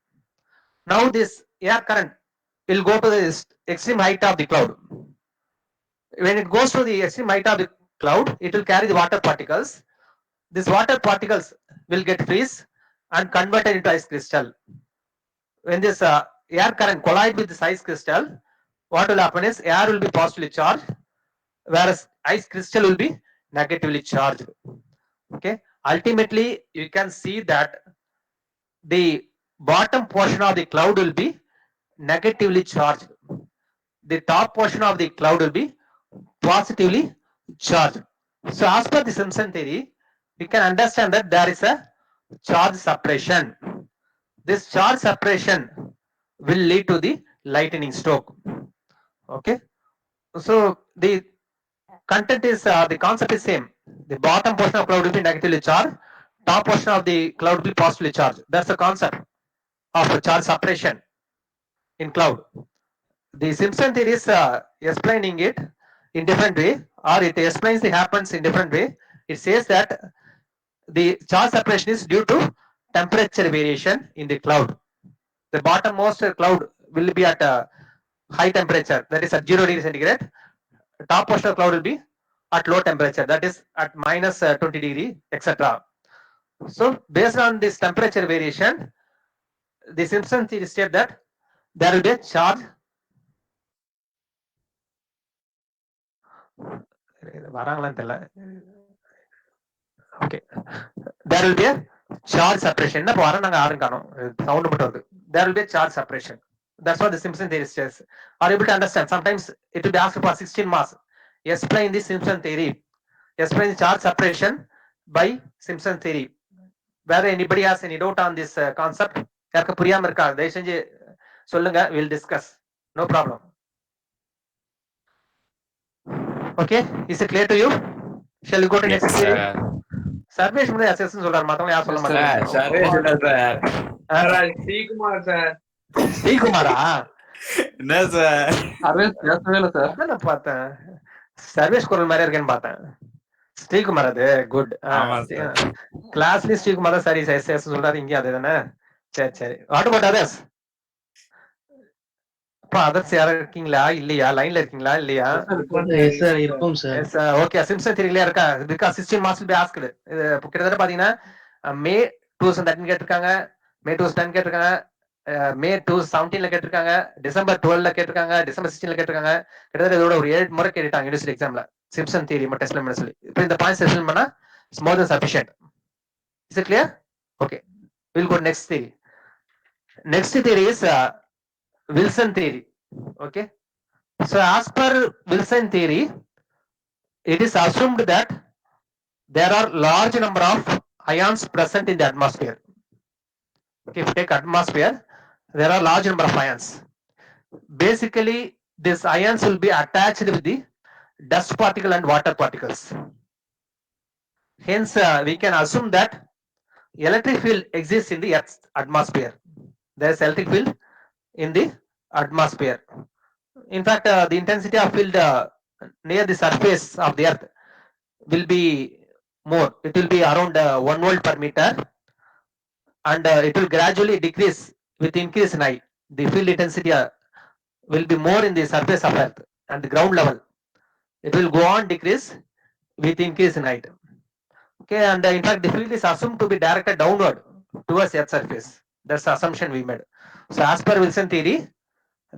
Now this air current will go to the extreme height of the cloud. When it goes to the extreme height of the cloud, it will carry the water particles. These water particles will get freeze and converted into ice crystal. When this air current collide with this ice crystal, what will happen is air will be positively charged, whereas ice crystal will be negatively charged. Okay, ultimately you can see that the bottom portion of the cloud will be negatively charged. The top portion of the cloud will be positively charged. So as per the Simpson theory, we can understand that there is a charge separation. This charge separation will lead to the lightning stroke. Okay, so the content is the concept is same. The bottom portion of cloud will be negatively charged, top portion of the cloud will be positively charged. That's the concept of charge separation in cloud. The Simpson theory is explaining it in different way, or it explains the happens in different way. It says that the charge separation is due to temperature variation in the cloud. The bottommost cloud will be at a high temperature, that is at 0 degrees centigrade. Top portion of cloud will be at low temperature, that is at minus 20 degree, etc. So based on this temperature variation, the Simpson theory states that there will be a charge. Okay, there will be a charge separation. There will be a charge separation. That's what the Simpson theory says. Are you able to understand? Sometimes it will be asked for 16 marks. Explain the Simpson theory. Explain the charge separation by Simpson theory. Whether anybody has any doubt on this concept, we'll discuss. No problem. Okay, is it clear to you? Shall we go to Yes, next sir. theory? Sarvesh munde assessment சொல்றாரு, மத்தவங்க யாரும் சொல்ல மாட்டாங்க. Sarvesh இல்ல sir. Sreekumar sir. ஸ்ரீகுமாரா? என்ன sir? Aravind பேசவே இல்லை sir. அதான் நான் பார்த்தேன். சர்வேஷ் குரல் மாதிரி இருக்கேன்னு பார்த்தேன். ஸ்ரீகுமார் அது குட். ஆமா சார். கிளாஸ்லயும் ஸ்ரீகுமார் தான் சரி எஸ் சொல்றாரு, இங்கே அதே தானே? சரி சரி. What about others? அப்ப அதர்ஸ் யாரும் இருக்கீங்களா இல்லையா? லைன்ல இருக்கீங்களா இல்லையா? சார் இருக்கும் சார். ஓகே, சிம்சன் தியரியில இருக்கா? Because 16 marks will be asked. இது கிட்டத்தட்ட பாத்தீங்கன்னா மே 2013 கேட்டிருக்காங்க, மே 2010 கேட்டிருக்காங்க, மே 2017 கேட்டிருக்காங்க, டிசம்பர் 12 கேட்டிருக்காங்க, டிசம்பர் 16 கேட்டிருக்காங்க. கிட்டத்தட்ட இதோட ஒரு 7 முறை கேட்டுட்டாங்க யூனிவர்சிட்டி எக்ஸாம்ல. சிம்ப்சன் தியரி மட்டும் டெஸ்ட் பண்ண சொல்லி. இப்போ இந்த பாயிண்ட்ஸ் டெஸ்ட் பண்ணா it's more than sufficient. Is it clear? Okay, will go next theory. Next theory is Wilson theory. Okay, so as per Wilson theory, it is assumed that there are large number of ions present in the atmosphere. Okay, if you take atmosphere, there are large number of ions. Basically, these ions will be attached with the dust particle and water particles. Hence, we can assume that electric field exists in the Earth's atmosphere. There is electric field in the atmosphere. In fact, the intensity of field near the surface of the Earth will be more. It will be around 1 volt per meter, and it will gradually decrease with increase in height. The field intensity will be more in the surface of Earth and the ground level. It will go on decrease with increase in height. Okay, and in fact, the field is assumed to be directed downward towards Earth's surface. That's the assumption we made. So, as per Wilson theory,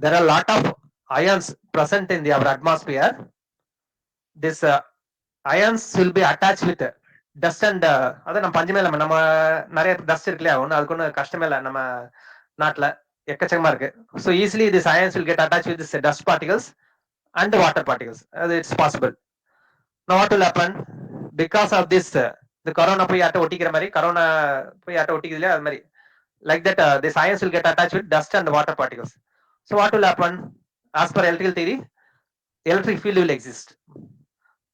there are a lot of ions present in our atmosphere. This ions will be attached with dust and அத நம்ம பஞ்சமே இல்லாம நம்ம நிறைய dust இருக்கு இல்லையா, ஒன்று அதுக்கு ஒன்று கஷ்டமே இல்லை நம்ம நாட்டில் எக்கச்சக்கமா இருக்கு. So easily this ions will get attached with this dust particles and water particles. It's possible. Now what will happen? Because of this, the corona போய் யார்ட்ட ஒட்டிக்கிற மாதிரி, corona போய் யார்ட்ட ஒட்டிக்குது இல்லையா, அது மாதிரி like that, this ions will get attached with dust and water particles. So what will happen? As per electrical theory, electric field will exist.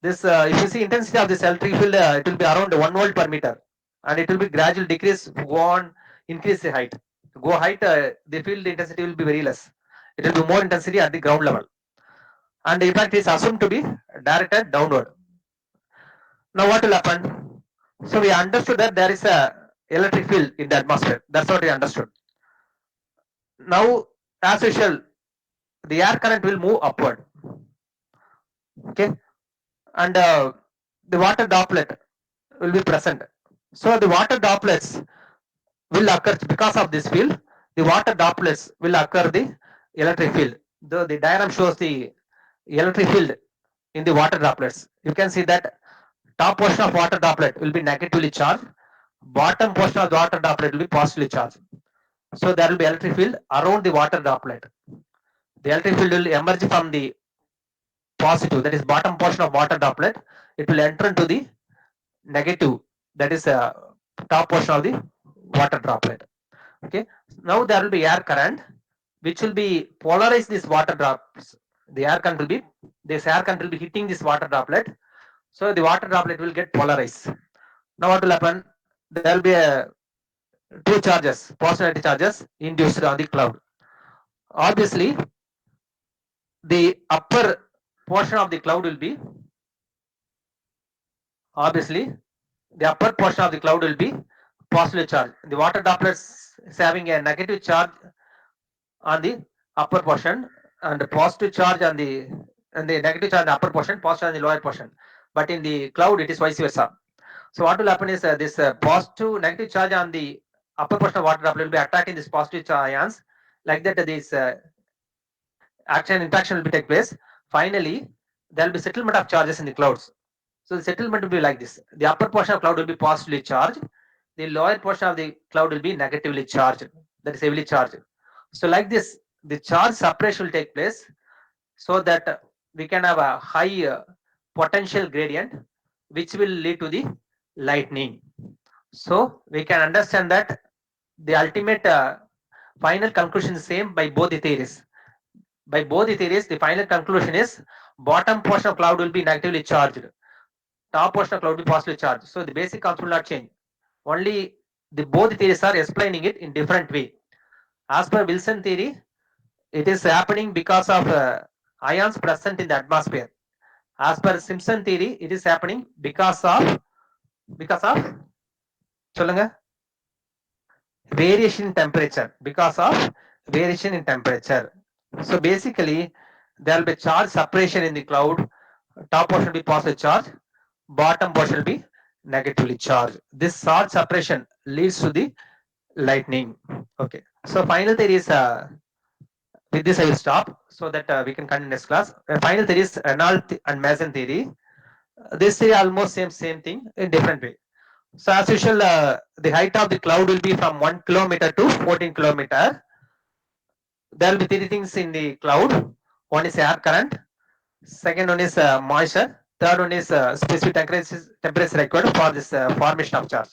This, if you see intensity of this electric field, it will be around 1 volt per meter, and it will be gradual decrease, go on increase the height. Go height, the field intensity will be very less. It will be more intensity at the ground level, and in fact, it is assumed to be directed downward. Now what will happen? So we understood that there is a electric field in the atmosphere. That's what we understood. Now, as usual, the air current will move upward. Okay, and the water droplet will be present. So the water droplets will occur because of this field. The water droplets will occur the electric field. The diagram shows the electric field in the water droplets. You can see that top portion of water droplet will be negatively charged. Bottom portion of the water droplet will be positively charged. So there will be electric field around the water droplet. The electric field will emerge from the positive, that is bottom portion of water droplet. It will enter into the negative, that is top portion of the water droplet. Okay, now there will be air current which will be polarize these water drops. The air current will be, this air current will be hitting this water droplet. So the water droplet will get polarized. Now what will happen? There will be two charges, positive charges induced on the cloud. Obviously, the upper portion of the cloud will be, positively charged. The water droplets is having a negative charge on the upper portion and positive charge on the, and the negative charge on the upper portion, positive on the lower portion. But in the cloud, it is vice versa. So what will happen is this positive negative charge on the upper portion of water droplet will be attracting this positive ions. Like that, this action interaction will be take place. Finally, there will be settlement of charges in the clouds. So the settlement will be like this: the upper portion of cloud will be positively charged, the lower portion of the cloud will be negatively charged, that is heavily charged. So like this, the charge separation will take place, so that we can have a high potential gradient, which will lead to the lightning. So we can understand that the ultimate final conclusion is same by both the theories. By both the theories, the final conclusion is bottom portion of cloud will be negatively charged, top portion of cloud will be positively charged. So the basic concept will not change. Only the both theories are explaining it in different way. As per Wilson theory, it is happening because of ions present in the atmosphere. As per Simpson theory, it is happening because of சொல்லுங்க, variation in temperature, because of variation in temperature. So basically, there will be charge separation in the cloud. Top portion will be positive charge, bottom portion will be negatively charged. This charge separation leads to the lightning. Okay, So final theory is with this I will stop so that we can continue next class. Final theory is Reynolds and Mason theory. This theory almost same thing in different way. So as usual, the height of the cloud will be from 1 kilometer to 14 kilometer. There will be three things in the cloud. One is air current. Second one is moisture. Third one is specific temperature required for this formation of charge.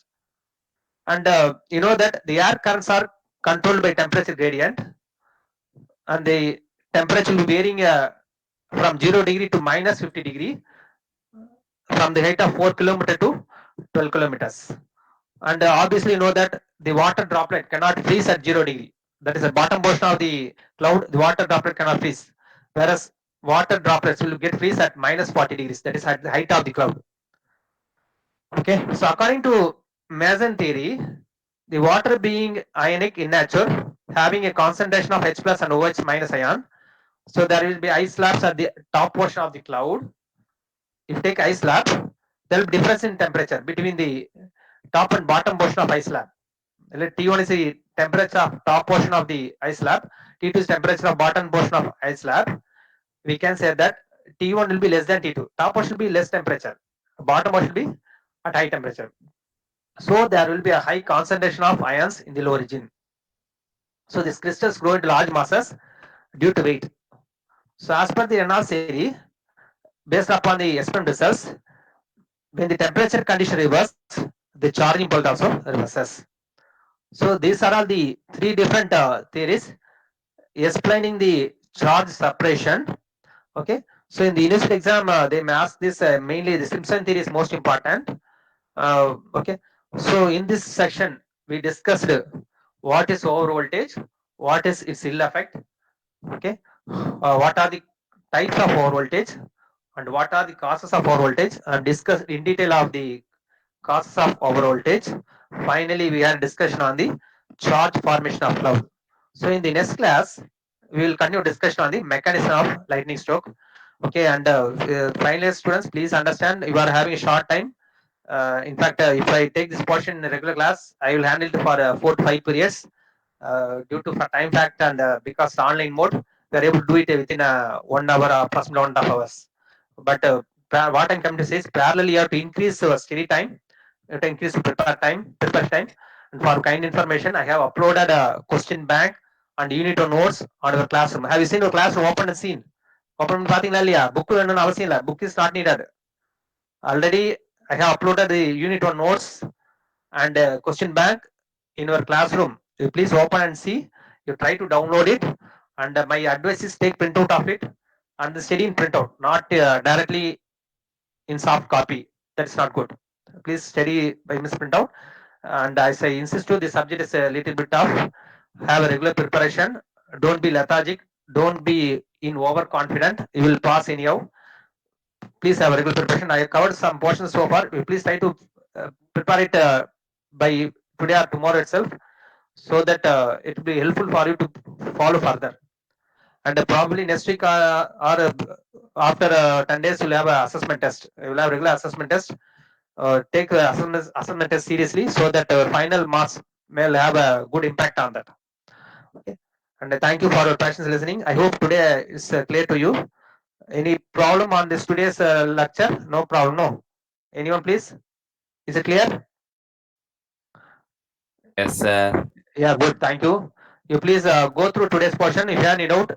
And you know that the air currents are controlled by temperature gradient, and the temperature will be varying from 0 degree to minus 50 degree from the height of 4 kilometer to 12 kilometers. And obviously you know that the water droplet cannot freeze at 0 degree. That is the bottom portion of the cloud, the water droplet cannot freeze. Whereas water droplets will get freeze at minus 40 degrees. That is at the height of the cloud. Okay, so according to Mason theory, the water being ionic in nature, having a concentration of H plus and OH minus ion. So there will be ice slabs at the top portion of the cloud. If you take ice slab, there will be difference in temperature between the top and bottom portion of ice slab. T1 is the temperature of top portion of the ice slab. T2 is temperature of bottom portion of ice slab. We can say that T1 will be less than T2. Top portion will be less temperature. Bottom portion will be at high temperature. So there will be a high concentration of ions in the lower region. So these crystals grow into large masses due to weight. So as per the Reynolds theory, based upon the experiment results, when the temperature condition reverses, the charging point also reverses. So these are all the three different theories explaining the charge separation. Okay. So in the university exam, they may ask this mainly the Simpson theory is most important. Okay. So in this section, we discussed what is over voltage, what is its ill effect. Okay. What are the types of over voltage and what are the causes of over voltage, and discuss in detail of the causes of over voltage. Finally, we had a discussion on the charge formation of cloud. So in the next class, we will continue discussion on the mechanism of lightning stroke. Okay, and finally, students, please understand you are having a short time. In fact, if I take this portion in the regular class, I will handle it for 4 to 5 periods. Due to time fact and because online mode, we are able to do it within 1 hour or approximately 1.5 hours. But what I'm coming to say is parallelly you have to increase study time, you have to increase prepare time. And for kind information, I have uploaded a question bank and unit of notes on our classroom. Have you seen your classroom open and seen? Open பாத்தீங்களா இல்லையா? Book வேணும்னு அவசியம் இல்லை. Book is not needed. Already I have uploaded the unit on notes and question bank in your classroom. You please open and see. You try to download it, and my advice is take printout of it and study in printout, not directly in soft copy. That's not good. Please study by miss printout. And as I insist to, the subject is a little bit tough. Have a regular preparation. Don't be lethargic. Don't be in overconfident. You will pass anyhow. Please have a regular preparation. I have covered some portions so far. Please try to prepare it by today or tomorrow itself, so that it will be helpful for you to follow further. And probably next week or after 10 days, you'll have an assessment test. You will have regular assessment test. Take the assessment test seriously, so that our final marks will have a good impact on that. Okay. And thank you for your patience listening. I hope today is clear to you. Any problem on this today's lecture? No problem. No. Anyone, please? Is it clear? Yes, sir. Yeah, good. Thank you. You please go through today's portion. If you have any doubt,